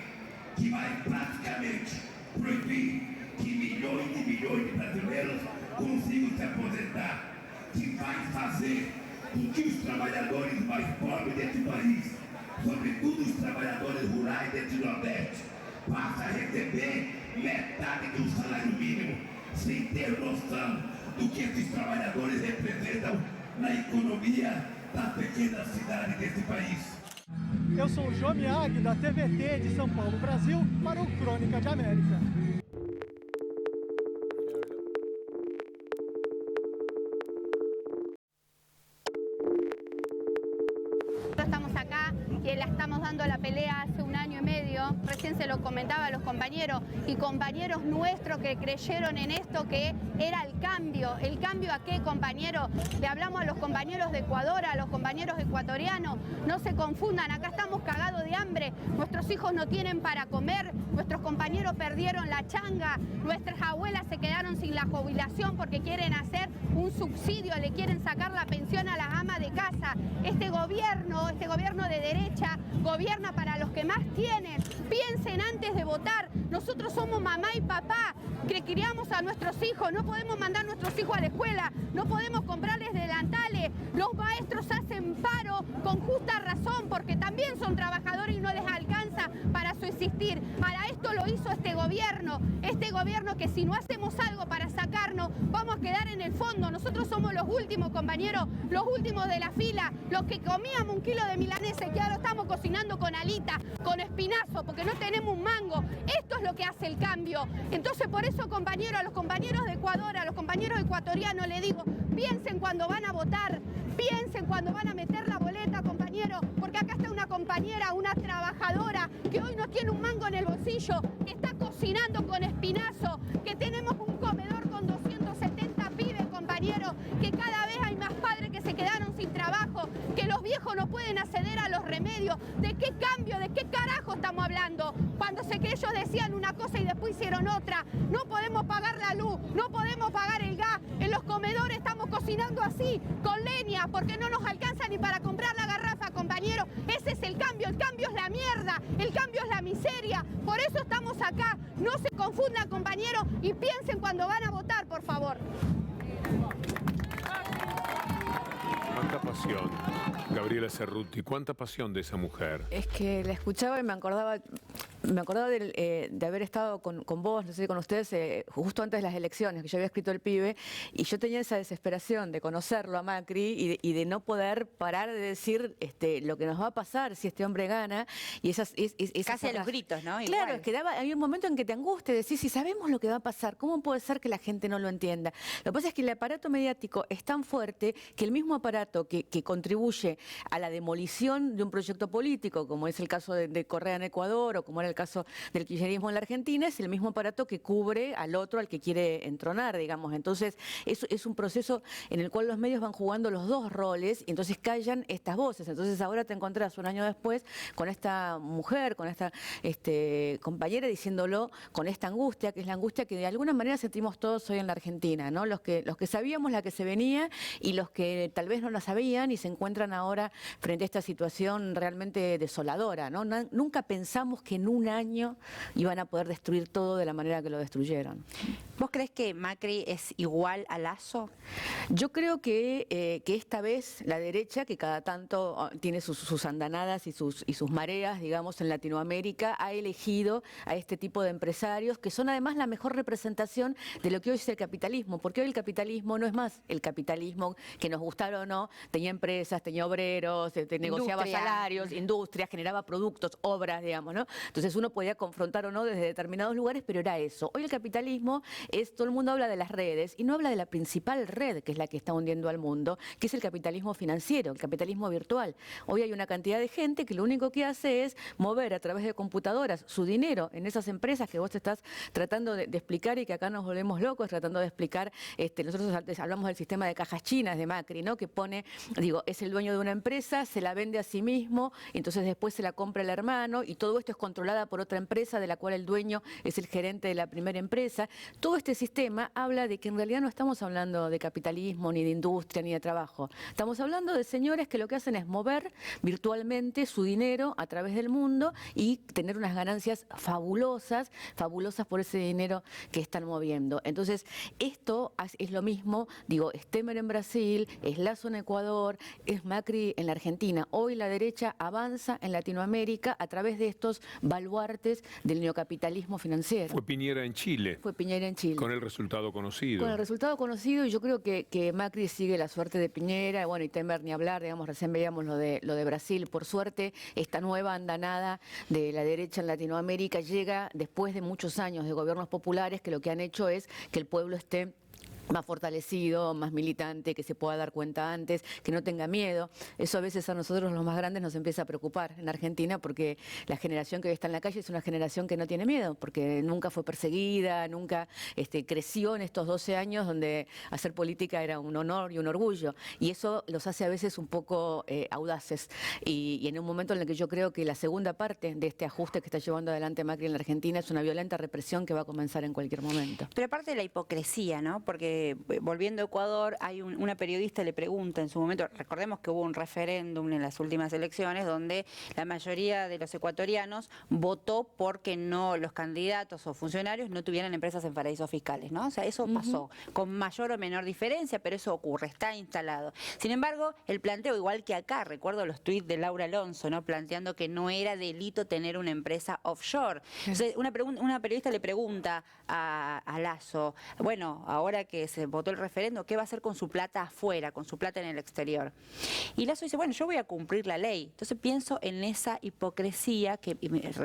que vai praticamente proibir que milhões e milhões de brasileiros consigam se aposentar, que vai fazer com que os trabalhadores mais pobres desse país, sobretudo os trabalhadores rurais desse Nordeste, passam a receber metade do salário mínimo, sem ter noção do que esses trabalhadores representam na economia das pequenas cidades desse país. Eu sou o João Miag, da TVT de São Paulo, Brasil, para o Crônica de América. Estamos acá que la estamos dando la pelea hace 1 año y medio, recién se lo comentaba a los compañeros y compañeros nuestros que creyeron en esto, que era el cambio. ¿El cambio a qué, compañero? Le hablamos a los compañeros de Ecuador, a los compañeros ecuatorianos, no se confundan, acá estamos cagados de hambre, nuestros hijos no tienen para comer, nuestros compañeros perdieron la changa, nuestras abuelas se quedaron sin la jubilación porque quieren hacer un subsidio, le quieren sacar la pensión a las amas de casa. Este gobierno de derecha, gobierna para los que más tienen. Piensen antes de votar. Nosotros somos mamá y papá que criamos a nuestros hijos. No podemos mandar a nuestros hijos a la escuela, no podemos comprarles delantales. Los maestros hacen paro con justa razón porque también son trabajadores y no les alcanza para subsistir. Para esto lo hizo este gobierno que si no hacemos algo para sacarnos, vamos a quedar en el fondo. Nosotros somos los últimos, compañeros, los últimos de la fila, los que comíamos 1 kilo de milanesa y que ahora estamos cocinando con alita, con espinazo, porque no tenemos un mango. Esto es lo que hace el cambio. Entonces, por eso, compañeros, a los compañeros de Ecuador, a los compañeros ecuatorianos, les digo, piensen cuando van a votar, piensen cuando van a meter la boleta, compañeros, porque acá está una compañera, una trabajadora, que hoy no tiene un mango en el bolsillo, que está cocinando con espinazo, que tenemos un comedor con 270 pibes, compañeros, que cada vez hay más padres que se quedaron sin trabajo, que los viejos no pueden acceder a los remedios. ¿De qué cambio, de qué carajo estamos hablando? Cuando sé que ellos decían una cosa y después hicieron otra. No podemos pagar la luz, no podemos pagar el gas. En los comedores estamos cocinando así, con leña, porque no nos alcanza ni para comprar la garrafa, compañeros. Ese es el cambio es la mierda, el cambio es la miseria. Por eso estamos acá. No se confundan, compañeros, y piensen cuando van a votar, por favor. Cuánta pasión, Gabriela Cerruti, cuánta pasión de esa mujer. Es que la escuchaba y me acordaba de haber estado con vos, no sé, con ustedes, justo antes de las elecciones, que yo había escrito El Pibe, y yo tenía esa desesperación de conocerlo a Macri y de no poder parar de decir lo que nos va a pasar si este hombre gana. Y esas casi a los gritos, ¿no? Claro, es que había un momento en que te angustia, decís, si sabemos lo que va a pasar, ¿cómo puede ser que la gente no lo entienda? Lo que pasa es que el aparato mediático es tan fuerte que el mismo aparato que contribuye a la demolición de un proyecto político, como es el caso de Correa en Ecuador o como era el caso del kirchnerismo en la Argentina, es el mismo aparato que cubre al otro, al que quiere entronar, digamos. Entonces, es un proceso en el cual los medios van jugando los dos roles y entonces callan estas voces. Entonces, ahora te encontrás 1 año después con esta mujer, con esta compañera diciéndolo con esta angustia, que es la angustia que de alguna manera sentimos todos hoy en la Argentina, ¿no? Los que sabíamos la que se venía y los que tal vez no la sabían y se encuentran ahora frente a esta situación realmente desoladora, ¿no? Nunca pensamos que en 1 año iban a poder destruir todo de la manera que lo destruyeron. ¿Vos crees que Macri es igual a Lasso? Yo creo que esta vez la derecha, que cada tanto tiene sus andanadas y sus mareas, digamos, en Latinoamérica, ha elegido a este tipo de empresarios que son además la mejor representación de lo que hoy es el capitalismo, porque hoy el capitalismo no es más el capitalismo que nos gustara o no, tenía empresas, tenía obreros, negociaba salarios, industria, generaba productos, obras, digamos, ¿no? Entonces uno podía confrontar o no desde determinados lugares, pero era eso. Hoy el capitalismo todo el mundo habla de las redes y no habla de la principal red, que es la que está hundiendo al mundo, que es el capitalismo financiero, el capitalismo virtual. Hoy hay una cantidad de gente que lo único que hace es mover a través de computadoras su dinero en esas empresas que vos te estás tratando de explicar y que acá nos volvemos locos tratando de explicar. Nosotros hablamos del sistema de cajas chinas de Macri, ¿no? Que pone, es el dueño de una empresa, se la vende a sí mismo, entonces después se la compra el hermano y todo esto es controlada por otra empresa de la cual el dueño es el gerente de la primera empresa. Todo este sistema habla de que en realidad no estamos hablando de capitalismo, ni de industria, ni de trabajo. Estamos hablando de señores que lo que hacen es mover virtualmente su dinero a través del mundo y tener unas ganancias fabulosas por ese dinero que están moviendo. Entonces, esto es lo mismo, es Temer en Brasil, es Lasso en Ecuador, es Macri en la Argentina. Hoy la derecha avanza en Latinoamérica a través de estos baluartes del neocapitalismo financiero. Fue Piñera en Chile. Con el resultado conocido. Con el resultado conocido, y yo creo que Macri sigue la suerte de Piñera, y Temer ni hablar, recién veíamos lo de Brasil. Por suerte, esta nueva andanada de la derecha en Latinoamérica llega después de muchos años de gobiernos populares que lo que han hecho es que el pueblo esté más fortalecido, más militante, que se pueda dar cuenta antes, que no tenga miedo. Eso a veces a nosotros los más grandes nos empieza a preocupar en Argentina, porque la generación que hoy está en la calle es una generación que no tiene miedo, porque nunca fue perseguida, nunca creció en estos 12 años donde hacer política era un honor y un orgullo, y eso los hace a veces un poco audaces, y en un momento en el que yo creo que la segunda parte de este ajuste que está llevando adelante Macri en la Argentina es una violenta represión que va a comenzar en cualquier momento. Pero aparte de la hipocresía, ¿no? Porque volviendo a Ecuador, hay una periodista le pregunta en su momento, recordemos que hubo un referéndum en las últimas elecciones donde la mayoría de los ecuatorianos votó porque no los candidatos o funcionarios no tuvieran empresas en paraísos fiscales, ¿no? O sea, eso pasó con mayor o menor diferencia, pero eso ocurre, está instalado. Sin embargo, el planteo, igual que acá, recuerdo los tuits de Laura Alonso, ¿no? Planteando que no era delito tener una empresa offshore. Entonces, una periodista le pregunta a Lasso, bueno, ahora que se votó el referendo, ¿qué va a hacer con su plata afuera, con su plata en el exterior? Y Lasso dice, bueno, yo voy a cumplir la ley. Entonces pienso en esa hipocresía, que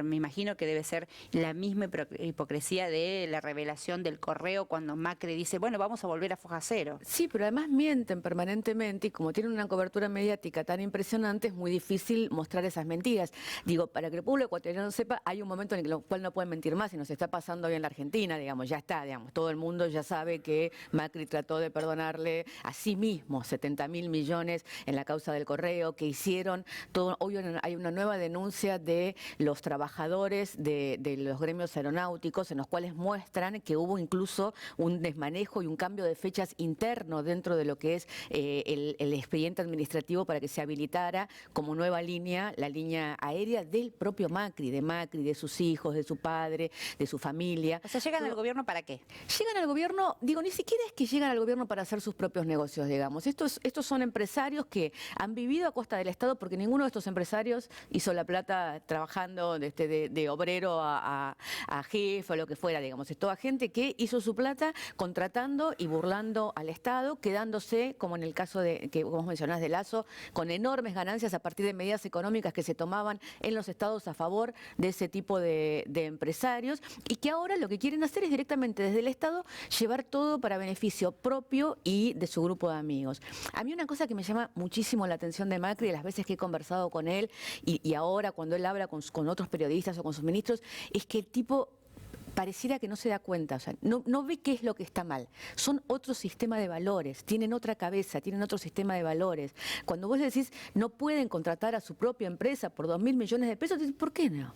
me imagino que debe ser la misma hipocresía de la revelación del correo cuando Macri dice, bueno, vamos a volver a foja cero. Sí, pero además mienten permanentemente y como tienen una cobertura mediática tan impresionante, es muy difícil mostrar esas mentiras. Digo, para que el pueblo ecuatoriano sepa, hay un momento en el cual no pueden mentir más y nos está pasando hoy en la Argentina, digamos, ya está, digamos, todo el mundo ya sabe que Macri trató de perdonarle a sí mismo 70.000 millones en la causa del correo, que hicieron todo. Hoy hay una nueva denuncia de los trabajadores de los gremios aeronáuticos en los cuales muestran que hubo incluso un desmanejo y un cambio de fechas interno dentro de lo que es el expediente administrativo para que se habilitara como nueva línea, la línea aérea del propio Macri, de sus hijos, de su padre, de su familia. O sea, ¿llegan al gobierno para qué? Llegan al gobierno, digo, ni siquiera es que llegan al gobierno para hacer sus propios negocios, digamos. Estos son empresarios que han vivido a costa del Estado, porque ninguno de estos empresarios hizo la plata trabajando de obrero a jefe o lo que fuera, digamos. Es toda gente que hizo su plata contratando y burlando al Estado, quedándose, como en el caso que vos mencionás de Lasso, con enormes ganancias a partir de medidas económicas que se tomaban en los estados a favor de ese tipo de empresarios, y que ahora lo que quieren hacer es directamente desde el Estado llevar todo para beneficio propio y de su grupo de amigos. A mí una cosa que me llama muchísimo la atención de Macri, de las veces que he conversado con él y ahora cuando él habla con otros periodistas o con sus ministros, es que el tipo pareciera que no se da cuenta, o sea, no ve qué es lo que está mal. Son otro sistema de valores, tienen otra cabeza, tienen otro sistema de valores. Cuando vos le decís no pueden contratar a su propia empresa por 2.000 millones de pesos, decís, ¿por qué no?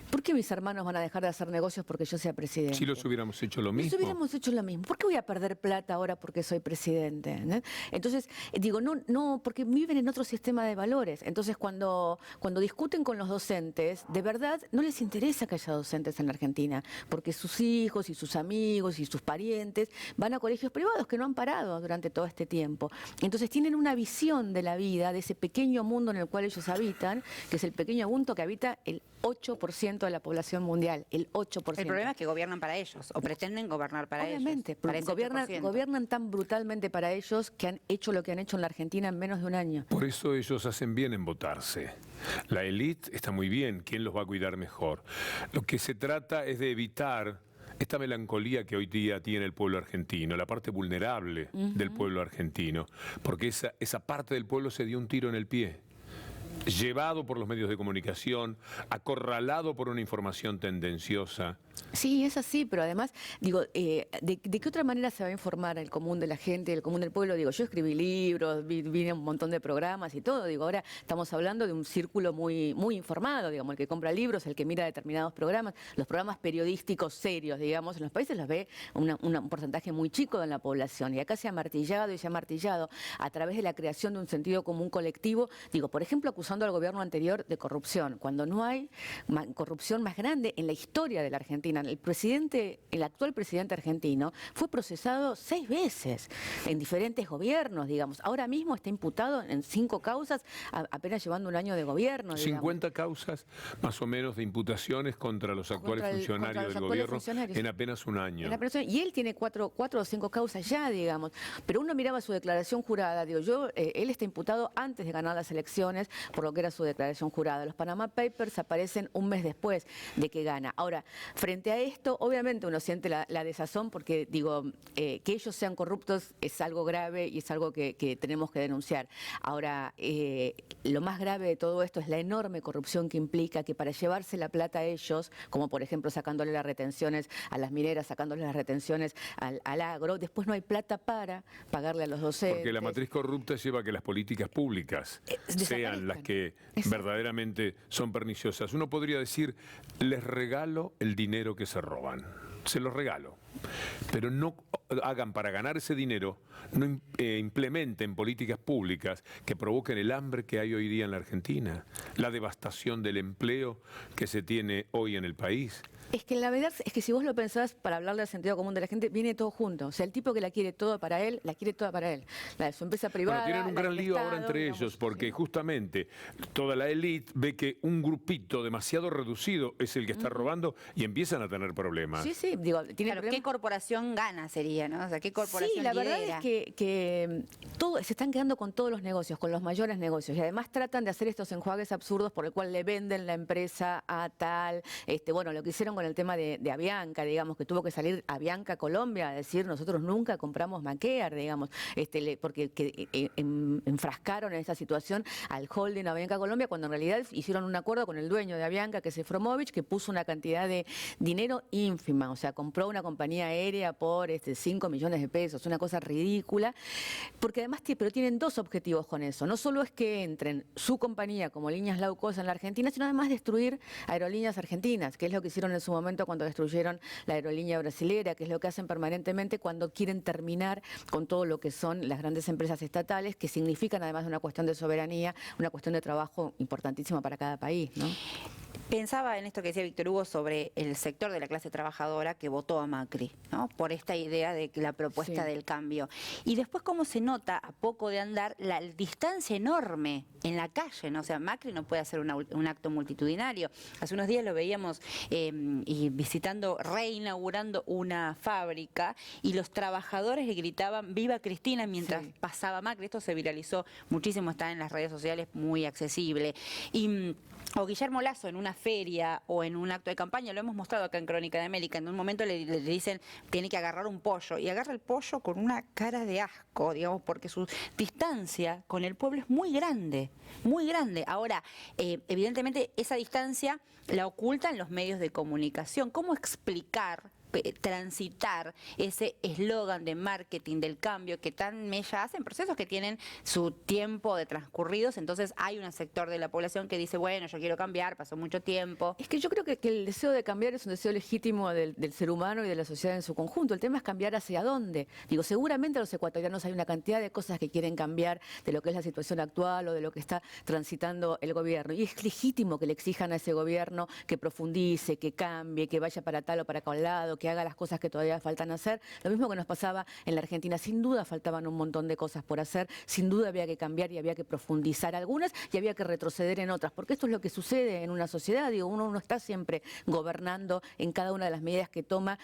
¿Por qué mis hermanos van a dejar de hacer negocios porque yo sea presidente? Si los hubiéramos hecho lo mismo. Si hubiéramos hecho lo mismo. ¿Por qué voy a perder plata ahora porque soy presidente? ¿No? Entonces, digo, no, porque viven en otro sistema de valores. Entonces, cuando discuten con los docentes, de verdad no les interesa que haya docentes en la Argentina, porque sus hijos y sus amigos y sus parientes van a colegios privados que no han parado durante todo este tiempo. Entonces, tienen una visión de la vida, de ese pequeño mundo en el cual ellos habitan, que es el pequeño mundo que habita el 8% de la población mundial, el 8%. El problema es que gobiernan para ellos, o pretenden gobernar para Obviamente, ellos. Obviamente, gobiernan tan brutalmente para ellos que han hecho lo que han hecho en la Argentina en menos de un año. Por eso ellos hacen bien en votarse. La élite está muy bien, ¿quién los va a cuidar mejor? Lo que se trata es de evitar esta melancolía que hoy día tiene el pueblo argentino, la parte vulnerable del pueblo argentino, porque esa parte del pueblo se dio un tiro en el pie. Llevado por los medios de comunicación, acorralado por una información tendenciosa. Sí, es así, pero además, digo, ¿de qué otra manera se va a informar el común de la gente, el común del pueblo? Digo, yo escribí libros, vine a un montón de programas y todo, digo, ahora estamos hablando de un círculo muy, muy informado, digamos, el que compra libros, el que mira determinados programas, los programas periodísticos serios, digamos, en los países los ve un porcentaje muy chico de la población, y acá se ha martillado y se ha martillado a través de la creación de un sentido común colectivo, digo, por ejemplo, acusando al gobierno anterior de corrupción, cuando no hay corrupción más grande en la historia de la Argentina. El actual presidente argentino fue procesado 6 veces en diferentes gobiernos, digamos. Ahora mismo está imputado en 5 causas, apenas llevando un año de gobierno. 50 causas más o menos de imputaciones contra los actuales funcionarios del gobierno en apenas un año. Y él tiene 4 o 5 causas ya, digamos. Pero uno miraba su declaración jurada, digo, él está imputado antes de ganar las elecciones por lo que era su declaración jurada. Los Panama Papers aparecen un mes después de que gana. Ahora, frente frente a esto, obviamente uno siente la desazón porque, digo, que ellos sean corruptos es algo grave y es algo que tenemos que denunciar. Ahora, lo más grave de todo esto es la enorme corrupción que implica que para llevarse la plata a ellos, como por ejemplo sacándole las retenciones a las mineras, sacándole las retenciones al agro, después no hay plata para pagarle a los docentes. Porque la matriz corrupta lleva a que las políticas públicas sean las que verdaderamente son perniciosas. Uno podría decir, les regalo el dinero que se roban. Se los regalo. Pero no hagan para ganar ese dinero, no implementen políticas públicas que provoquen el hambre que hay hoy día en la Argentina, la devastación del empleo que se tiene hoy en el país. Es que la verdad es que si vos lo pensás, para hablarle al sentido común de la gente, viene todo junto. O sea, el tipo que la quiere toda para él, la quiere toda para él. La de su empresa privada. Bueno, tienen un gran lío ahora entre ellos, porque justamente toda la élite ve que un grupito demasiado reducido es el que está robando y empiezan a tener problemas. Sí, sí, digo, tiene Claro, ¿qué corporación gana sería, no? O sea, ¿qué corporación Sí, la verdad lidera? es que se están quedando con todos los negocios, con los mayores negocios. Y además tratan de hacer estos enjuagues absurdos por el cual le venden la empresa a tal. Bueno, lo que hicieron con el tema de Avianca, digamos, que tuvo que salir Avianca Colombia a decir nosotros nunca compramos Maquear, digamos, porque enfrascaron en esa situación al holding Avianca Colombia cuando en realidad hicieron un acuerdo con el dueño de Avianca, que es Efromovich, que puso una cantidad de dinero ínfima, o sea, compró una compañía aérea por 5 millones de pesos, una cosa ridícula, porque además pero tienen dos objetivos con eso. No solo es que entren su compañía como líneas low cost en la Argentina, sino además destruir aerolíneas argentinas, que es lo que hicieron en su momento cuando destruyeron la aerolínea brasilera, que es lo que hacen permanentemente cuando quieren terminar con todo lo que son las grandes empresas estatales, que significan además una cuestión de soberanía, una cuestión de trabajo importantísima para cada país, ¿no? Pensaba en esto que decía Víctor Hugo sobre el sector de la clase trabajadora que votó a Macri, ¿no? Por esta idea de que la propuesta del cambio. Y después cómo se nota a poco de andar la distancia enorme en la calle, ¿no? O sea, Macri no puede hacer un acto multitudinario. Hace unos días lo veíamos y visitando, reinaugurando una fábrica y los trabajadores le gritaban ¡Viva Cristina! Mientras pasaba Macri. Esto se viralizó muchísimo, está en las redes sociales, muy accesible. O Guillermo Lasso en una feria o en un acto de campaña, lo hemos mostrado acá en Crónica de América, en un momento le dicen tiene que agarrar un pollo y agarra el pollo con una cara de asco, digamos, porque su distancia con el pueblo es muy grande, muy grande. Ahora, evidentemente esa distancia la ocultan los medios de comunicación. ¿Cómo explicar, transitar ese eslogan de marketing del cambio que tan mella hacen procesos que tienen su tiempo de transcurridos? Entonces hay un sector de la población que dice, bueno, yo quiero cambiar, pasó mucho tiempo. Es que yo creo que el deseo de cambiar es un deseo legítimo del ser humano y de la sociedad en su conjunto. El tema es cambiar hacia dónde. Digo, seguramente a los ecuatorianos hay una cantidad de cosas que quieren cambiar de lo que es la situación actual o de lo que está transitando el gobierno. Y es legítimo que le exijan a ese gobierno que profundice, que cambie, que vaya para tal o para cual lado, que haga las cosas que todavía faltan hacer. Lo mismo que nos pasaba en la Argentina. Sin duda faltaban un montón de cosas por hacer, sin duda había que cambiar y había que profundizar algunas y había que retroceder en otras, porque esto es lo que sucede en una sociedad. Digo, uno no está siempre gobernando en cada una de las medidas que toma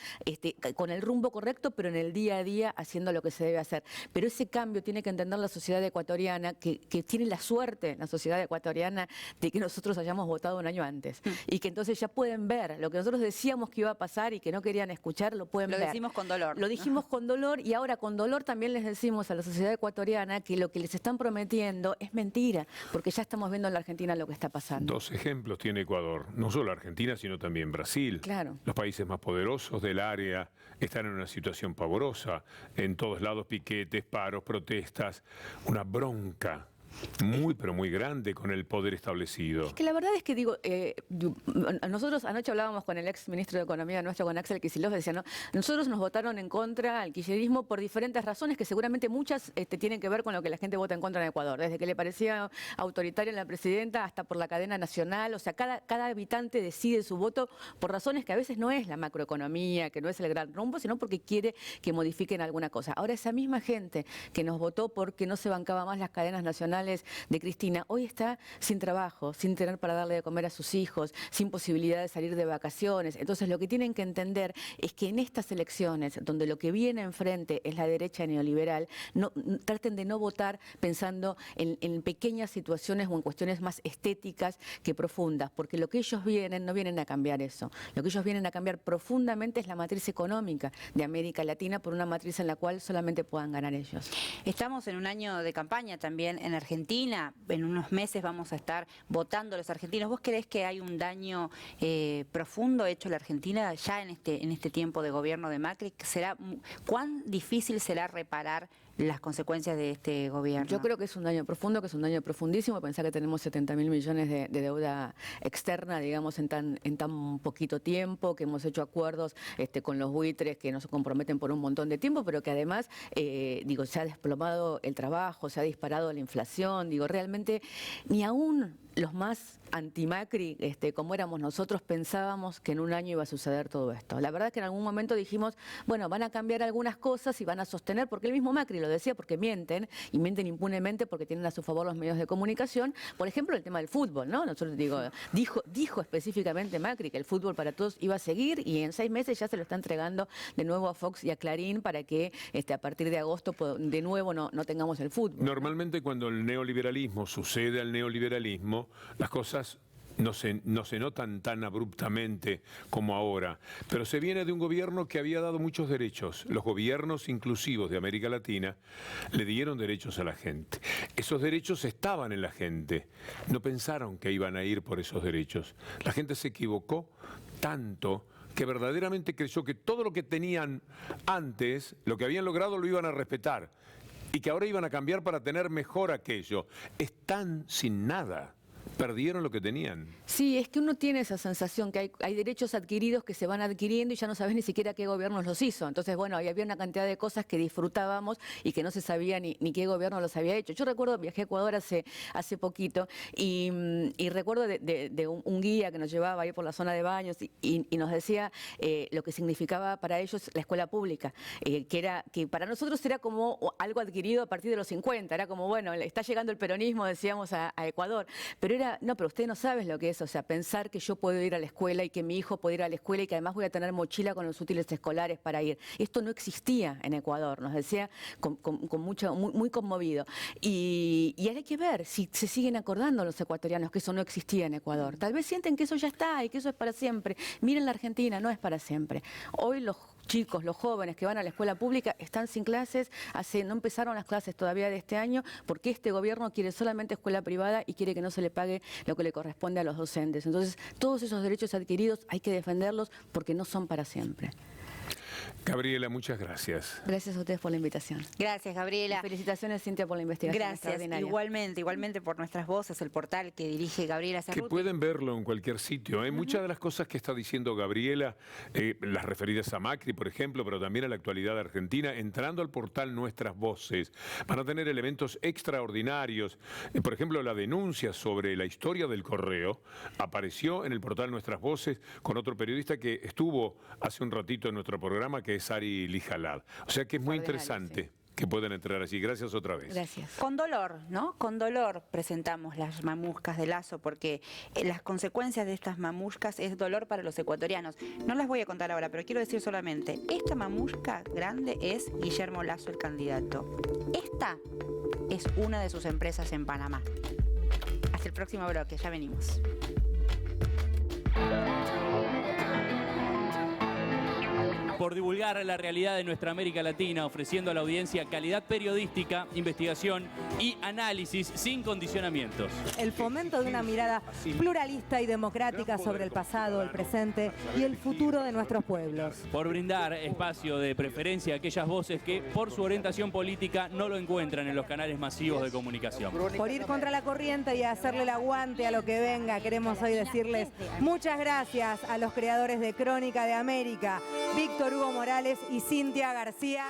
con el rumbo correcto, pero en el día a día haciendo lo que se debe hacer. Pero ese cambio tiene que entender la sociedad ecuatoriana, que tiene la suerte, la sociedad ecuatoriana, de que nosotros hayamos votado un año antes y que entonces ya pueden ver lo que nosotros decíamos que iba a pasar y que no querían escuchar, lo pueden ver. Lo decimos con dolor. Lo dijimos con dolor y ahora con dolor también les decimos a la sociedad ecuatoriana que lo que les están prometiendo es mentira, porque ya estamos viendo en la Argentina lo que está pasando. Dos ejemplos tiene Ecuador, no solo Argentina, sino también Brasil. Claro. Los países más poderosos del área están en una situación pavorosa. En todos lados piquetes, paros, protestas, una bronca muy, pero muy grande con el poder establecido. Es que la verdad es que digo, nosotros anoche hablábamos con el ex ministro de Economía nuestro, con Axel Kicillof, decía, ¿no? Nosotros nos votaron en contra al kirchnerismo por diferentes razones que seguramente muchas tienen que ver con lo que la gente vota en contra en Ecuador, desde que le parecía autoritaria la presidenta hasta por la cadena nacional. O sea, cada habitante decide su voto por razones que a veces no es la macroeconomía, que no es el gran rumbo, sino porque quiere que modifiquen alguna cosa. Ahora esa misma gente que nos votó porque no se bancaba más las cadenas nacionales personales de Cristina, hoy está sin trabajo, sin tener para darle de comer a sus hijos, sin posibilidad de salir de vacaciones. Entonces lo que tienen que entender es que en estas elecciones, donde lo que viene enfrente es la derecha neoliberal, traten de no votar pensando en pequeñas situaciones o en cuestiones más estéticas que profundas, porque lo que ellos no vienen a cambiar eso. Lo que ellos vienen a cambiar profundamente es la matriz económica de América Latina, por una matriz en la cual solamente puedan ganar ellos. Estamos en un año de campaña también en Argentina. En unos meses vamos a estar votando los argentinos. ¿Vos creés que hay un daño profundo hecho a la Argentina ya en este tiempo de gobierno de Macri? ¿Cuán difícil será reparar las consecuencias de este gobierno? Yo creo que es un daño profundo, que es un daño profundísimo. Pensar que tenemos 70.000 millones de deuda externa, digamos, en tan poquito tiempo, que hemos hecho acuerdos con los buitres que nos comprometen por un montón de tiempo, pero que además, se ha desplomado el trabajo, se ha disparado la inflación. Realmente ni aún los más anti-Macri, como éramos nosotros, pensábamos que en un año iba a suceder todo esto. La verdad es que en algún momento dijimos, bueno, van a cambiar algunas cosas y van a sostener, porque el mismo Macri lo decía, porque mienten, y mienten impunemente porque tienen a su favor los medios de comunicación. Por ejemplo, el tema del fútbol, ¿no? Nosotros dijo específicamente Macri que el fútbol para todos iba a seguir, y en 6 meses ya se lo está entregando de nuevo a Fox y a Clarín para que a partir de agosto de nuevo no tengamos el fútbol. Normalmente cuando el neoliberalismo sucede al neoliberalismo, las cosas no se notan tan abruptamente como ahora, pero se viene de un gobierno que había dado muchos derechos. Los gobiernos inclusivos de América Latina le dieron derechos a la gente. Esos derechos estaban en la gente. No pensaron que iban a ir por esos derechos. La gente se equivocó tanto que verdaderamente creyó que todo lo que tenían antes, lo que habían logrado, lo iban a respetar, y que ahora iban a cambiar para tener mejor aquello. Están sin nada. Perdieron lo que tenían. Sí, es que uno tiene esa sensación que hay derechos adquiridos que se van adquiriendo y ya no sabes ni siquiera qué gobierno los hizo. Entonces, bueno, había una cantidad de cosas que disfrutábamos y que no se sabía ni qué gobierno los había hecho. Yo recuerdo, viajé a Ecuador hace poquito y recuerdo de un guía que nos llevaba ahí por la zona de baños y nos decía lo que significaba para ellos la escuela pública, que para nosotros era como algo adquirido a partir de los 50, era como, bueno, está llegando el peronismo, decíamos, a Ecuador, pero no, pero usted no sabe lo que es, o sea, pensar que yo puedo ir a la escuela y que mi hijo puede ir a la escuela y que además voy a tener mochila con los útiles escolares para ir. Esto no existía en Ecuador, nos decía muy conmovido. Y hay que ver si se siguen acordando los ecuatorianos que eso no existía en Ecuador. Tal vez sienten que eso ya está y que eso es para siempre. Miren la Argentina, no es para siempre. Hoy los chicos, los jóvenes que van a la escuela pública están sin clases, no empezaron las clases todavía de este año porque este gobierno quiere solamente escuela privada y quiere que no se le pague lo que le corresponde a los docentes. Entonces, todos esos derechos adquiridos hay que defenderlos porque no son para siempre. Gabriela, muchas gracias. Gracias a ustedes por la invitación. Gracias, Gabriela. Y felicitaciones, Cintia, por la investigación. Gracias, igualmente por Nuestras Voces, el portal que dirige Gabriela Cerruti. Que pueden verlo en cualquier sitio. Muchas de las cosas que está diciendo Gabriela, las referidas a Macri, por ejemplo, pero también a la actualidad de Argentina, entrando al portal Nuestras Voces, van a tener elementos extraordinarios. Por ejemplo, la denuncia sobre la historia del correo apareció en el portal Nuestras Voces con otro periodista que estuvo hace un ratito en nuestro programa, que es Ari Lijalad. O sea que es muy interesante que puedan entrar allí. Gracias otra vez. Gracias. Con dolor, ¿no? Con dolor presentamos las mamuscas de Lasso, porque las consecuencias de estas mamuscas es dolor para los ecuatorianos. No las voy a contar ahora, pero quiero decir solamente, esta mamusca grande es Guillermo Lasso, el candidato. Esta es una de sus empresas en Panamá. Hasta el próximo bloque, ya venimos. Por divulgar la realidad de nuestra América Latina, ofreciendo a la audiencia calidad periodística, investigación y análisis sin condicionamientos. El fomento de una mirada pluralista y democrática sobre el pasado, el presente y el futuro de nuestros pueblos. Por brindar espacio de preferencia a aquellas voces que, por su orientación política, no lo encuentran en los canales masivos de comunicación. Por ir contra la corriente y hacerle el aguante a lo que venga, queremos hoy decirles muchas gracias a los creadores de Crónica de América, Víctor Hugo Morales y Cintia García.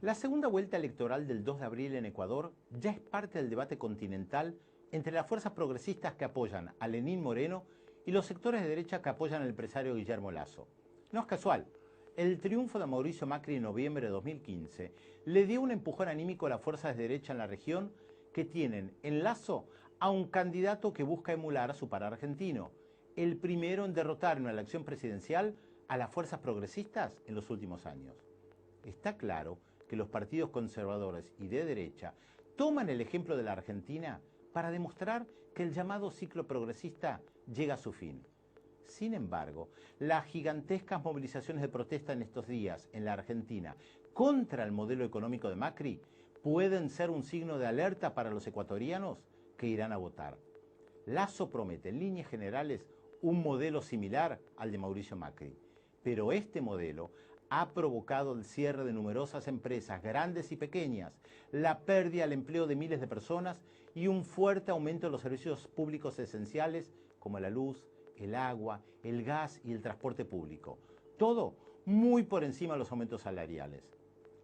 La segunda vuelta electoral del 2 de abril en Ecuador ya es parte del debate continental entre las fuerzas progresistas que apoyan a Lenín Moreno y los sectores de derecha que apoyan al empresario Guillermo Lasso. No es casual. el triunfo de Mauricio Macri en noviembre de 2015 le dio un empujón anímico a las fuerzas de derecha en la región que tienen en Lasso a un candidato que busca emular a su par argentino, el primero en derrotar en una elección presidencial a las fuerzas progresistas en los últimos años. Está claro que los partidos conservadores y de derecha toman el ejemplo de la Argentina para demostrar que el llamado ciclo progresista llega a su fin. Sin embargo, las gigantescas movilizaciones de protesta en estos días en la Argentina contra el modelo económico de Macri pueden ser un signo de alerta para los ecuatorianos que irán a votar. Lasso promete en líneas generales un modelo similar al de Mauricio Macri, pero este modelo ha provocado el cierre de numerosas empresas grandes y pequeñas, la pérdida del empleo de miles de personas y un fuerte aumento de los servicios públicos esenciales como la luz, el agua, el gas y el transporte público. Todo muy por encima de los aumentos salariales.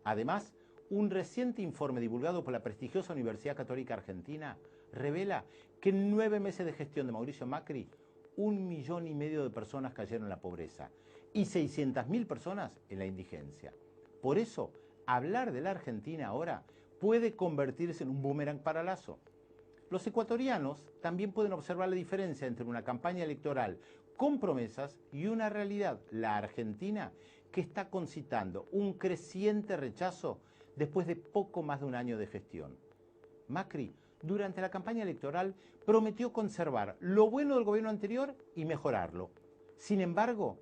Además, un reciente informe divulgado por la prestigiosa Universidad Católica Argentina revela que en 9 meses de gestión de Mauricio Macri, 1,5 millones de personas cayeron en la pobreza y 600.000 personas en la indigencia. Por eso, hablar de la Argentina ahora puede convertirse en un boomerang para Lasso. Los ecuatorianos también pueden observar la diferencia entre una campaña electoral con promesas y una realidad, la Argentina, que está concitando un creciente rechazo después de poco más de un año de gestión. Macri, durante la campaña electoral, prometió conservar lo bueno del gobierno anterior y mejorarlo. Sin embargo,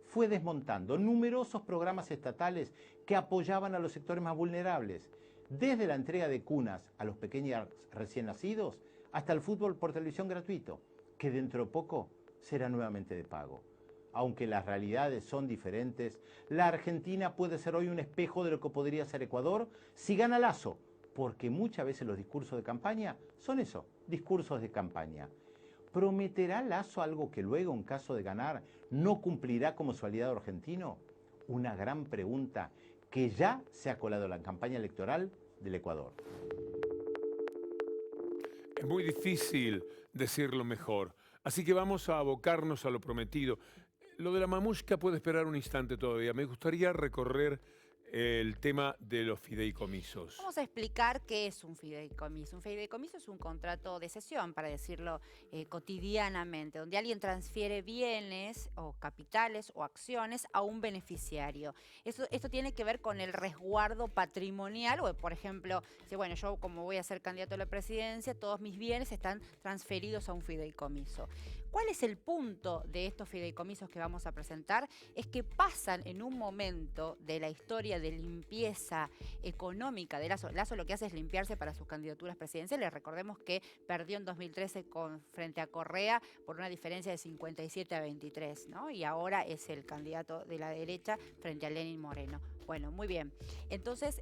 fue desmontando numerosos programas estatales que apoyaban a los sectores más vulnerables, desde la entrega de cunas a los pequeños recién nacidos hasta el fútbol por televisión gratuito, que dentro de poco será nuevamente de pago. Aunque las realidades son diferentes, la Argentina puede ser hoy un espejo de lo que podría ser Ecuador si gana Lasso, porque muchas veces los discursos de campaña son eso, discursos de campaña. ¿Prometerá Lasso algo que luego, en caso de ganar, no cumplirá como su aliado argentino? Una gran pregunta que ya se ha colado en la campaña electoral del Ecuador. Es muy difícil decirlo mejor, así que vamos a abocarnos a lo prometido. Lo de la mamushka puede esperar un instante todavía. Me gustaría recorrer el tema de los fideicomisos. Vamos a explicar qué es un fideicomiso. Un fideicomiso es un contrato de cesión, para decirlo cotidianamente, donde alguien transfiere bienes o capitales o acciones a un beneficiario. Esto tiene que ver con el resguardo patrimonial, o por ejemplo, si bueno, yo como voy a ser candidato a la presidencia, todos mis bienes están transferidos a un fideicomiso. ¿Cuál es el punto de estos fideicomisos que vamos a presentar? Es que pasan en un momento de la historia de limpieza económica de Lasso. Lasso lo que hace es limpiarse para sus candidaturas presidenciales. Recordemos que perdió en 2013 frente a Correa por una diferencia de 57-23, ¿no? Y ahora es el candidato de la derecha frente a Lenín Moreno. Bueno, muy bien. Entonces,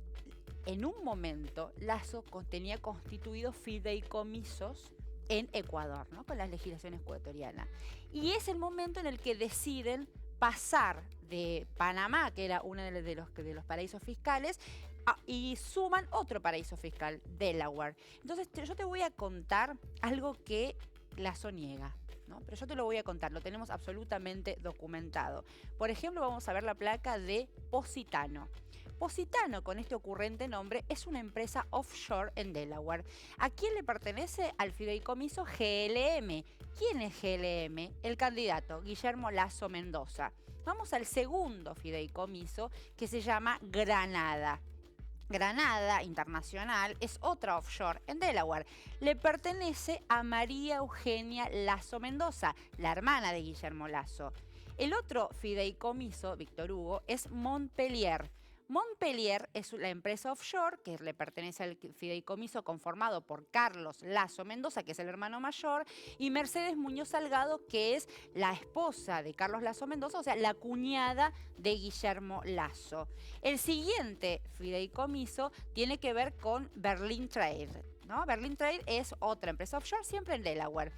en un momento, Lasso tenía constituidos fideicomisos en Ecuador, ¿no? Con las legislaciones ecuatorianas. Y es el momento en el que deciden pasar de Panamá, que era uno de los paraísos fiscales, y suman otro paraíso fiscal, Delaware. Entonces yo te voy a contar algo que Lasso niega, ¿no? Pero yo te lo voy a contar, lo tenemos absolutamente documentado. Por ejemplo, vamos a ver la placa de Positano. Positano, con este ocurrente nombre, es una empresa offshore en Delaware. ¿A quién le pertenece? Al fideicomiso GLM. ¿Quién es GLM? El candidato, Guillermo Lasso Mendoza. Vamos al segundo fideicomiso, que se llama Granada. Granada Internacional es otra offshore en Delaware. Le pertenece a María Eugenia Lasso Mendoza, la hermana de Guillermo Lasso. El otro fideicomiso, Víctor Hugo, es Montpellier. Montpellier es la empresa offshore que le pertenece al fideicomiso conformado por Carlos Lasso Mendoza, que es el hermano mayor, y Mercedes Muñoz Salgado, que es la esposa de Carlos Lasso Mendoza, o sea, la cuñada de Guillermo Lasso. El siguiente fideicomiso tiene que ver con Berlin Trade, ¿no? Berlin Trade es otra empresa offshore, siempre en Delaware,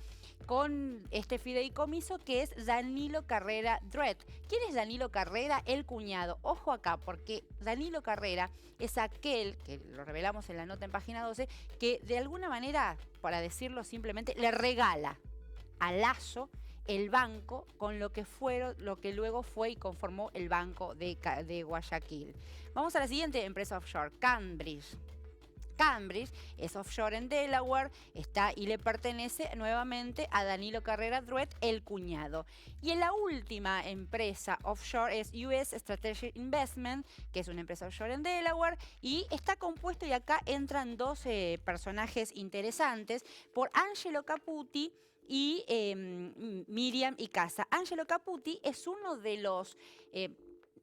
con este fideicomiso que es Danilo Carrera Dredd. ¿Quién es Danilo Carrera? El cuñado. Ojo acá, porque Danilo Carrera es aquel, que lo revelamos en la nota en página 12, que de alguna manera, para decirlo simplemente, le regala a Lasso el banco con lo que luego fue y conformó el Banco de Guayaquil. Vamos a la siguiente empresa offshore, Cambridge. Cambridge es offshore en Delaware, está y le pertenece nuevamente a Danilo Carrera Druet, el cuñado. Y en la última empresa offshore es US Strategic Investment, que es una empresa offshore en Delaware, y está compuesto, y acá entran dos personajes interesantes, por Angelo Caputi y Miriam Icaza. Angelo Caputi es uno de los...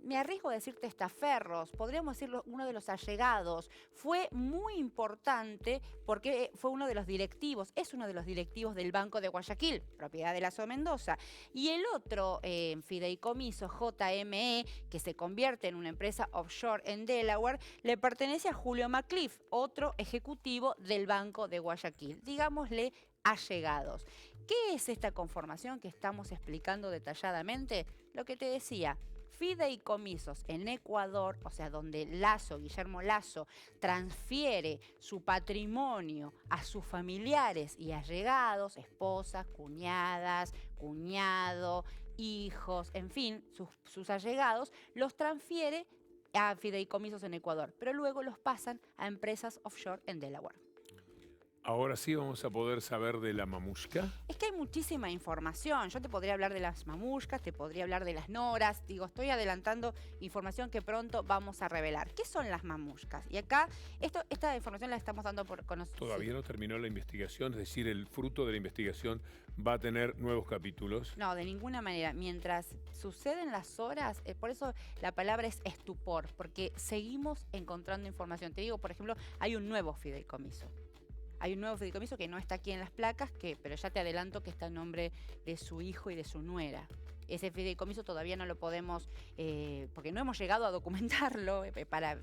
me arriesgo a decir testaferros, podríamos decirlo, uno de los allegados. Fue muy importante porque fue uno de los directivos, es uno de los directivos del Banco de Guayaquil, propiedad de Lazo Mendoza. Y el otro fideicomiso, JME, que se convierte en una empresa offshore en Delaware, le pertenece a Julio Macliff, otro ejecutivo del Banco de Guayaquil. Digámosle allegados. ¿Qué es esta conformación que estamos explicando detalladamente? Lo que te decía. Fideicomisos en Ecuador, o sea, donde Guillermo Lazo, transfiere su patrimonio a sus familiares y allegados, esposas, cuñadas, cuñado, hijos, en fin, sus allegados, los transfiere a fideicomisos en Ecuador, pero luego los pasan a empresas offshore en Delaware. Ahora sí vamos a poder saber de la mamushka. Es que hay muchísima información. Yo te podría hablar de las mamushkas, te podría hablar de las noras. Digo, estoy adelantando información que pronto vamos a revelar. ¿Qué son las mamushkas? Y acá, esta información la estamos dando por conocido. Todavía no terminó la investigación, es decir, el fruto de la investigación va a tener nuevos capítulos. No, de ninguna manera. Mientras suceden las horas, por eso la palabra es estupor, porque seguimos encontrando información. Te digo, por ejemplo, hay un nuevo fideicomiso. Hay un nuevo fideicomiso que no está aquí en las placas, pero ya te adelanto que está en nombre de su hijo y de su nuera. Ese fideicomiso todavía no lo podemos, porque no hemos llegado a documentarlo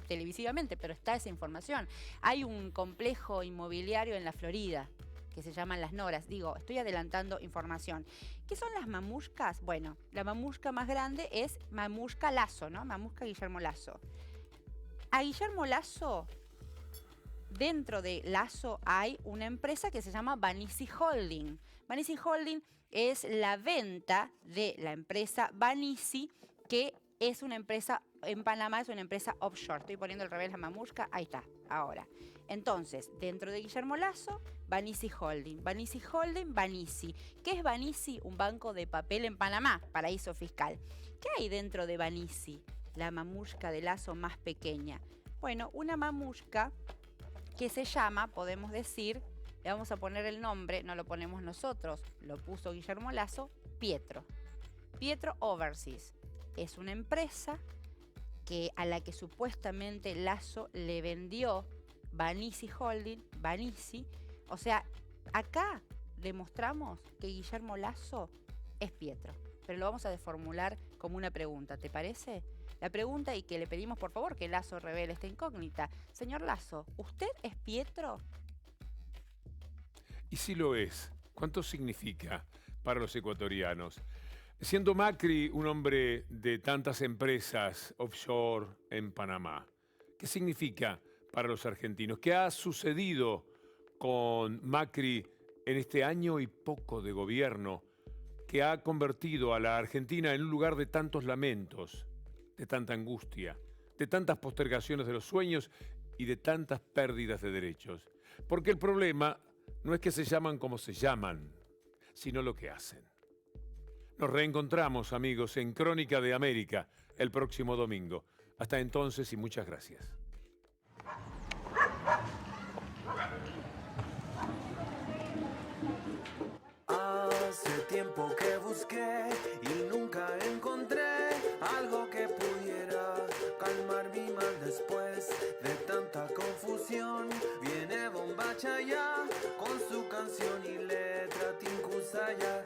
televisivamente, pero está esa información. Hay un complejo inmobiliario en la Florida que se llaman Las Noras. Digo, estoy adelantando información. ¿Qué son las mamushkas? Bueno, la mamushka más grande es Mamushka Lazo, ¿no? Mamushka Guillermo Lazo. A Guillermo Lazo... Dentro de Lazo hay una empresa que se llama Banisi Holding. Banisi Holding es la venta de la empresa Banisi, que es una empresa en Panamá, es una empresa offshore. Estoy poniendo al revés la mamushka, ahí está, ahora. Entonces, dentro de Guillermo Lazo, Banisi Holding. Banisi Holding, Banisi. ¿Qué es Banisi? Un banco de papel en Panamá, paraíso fiscal. ¿Qué hay dentro de Banisi? La mamushka de Lazo más pequeña. Bueno, una mamushka que se llama, podemos decir, le vamos a poner el nombre, no lo ponemos nosotros, lo puso Guillermo Lazo, Pietro. Pietro Overseas es una empresa a la que supuestamente Lazo le vendió Banisi Holding, Banisi. O sea, acá demostramos que Guillermo Lazo es Pietro, pero lo vamos a deformular como una pregunta, ¿te parece? La pregunta, y que le pedimos por favor que Lazo revele esta incógnita. Señor Lazo, ¿usted es Pietro? Y si lo es, ¿cuánto significa para los ecuatorianos? Siendo Macri un hombre de tantas empresas offshore en Panamá, ¿qué significa para los argentinos? ¿Qué ha sucedido con Macri en este año y poco de gobierno que ha convertido a la Argentina en un lugar de tantos lamentos, de tanta angustia, de tantas postergaciones de los sueños y de tantas pérdidas de derechos? Porque el problema no es que se llaman como se llaman, sino lo que hacen. Nos reencontramos, amigos, en Crónica de América el próximo domingo. Hasta entonces y muchas gracias. Hace tiempo que busqué y nunca encontré algo que pudiera calmar mi mal después de tanta confusión. Viene Bombacha ya con su canción y letra Tinkusaya.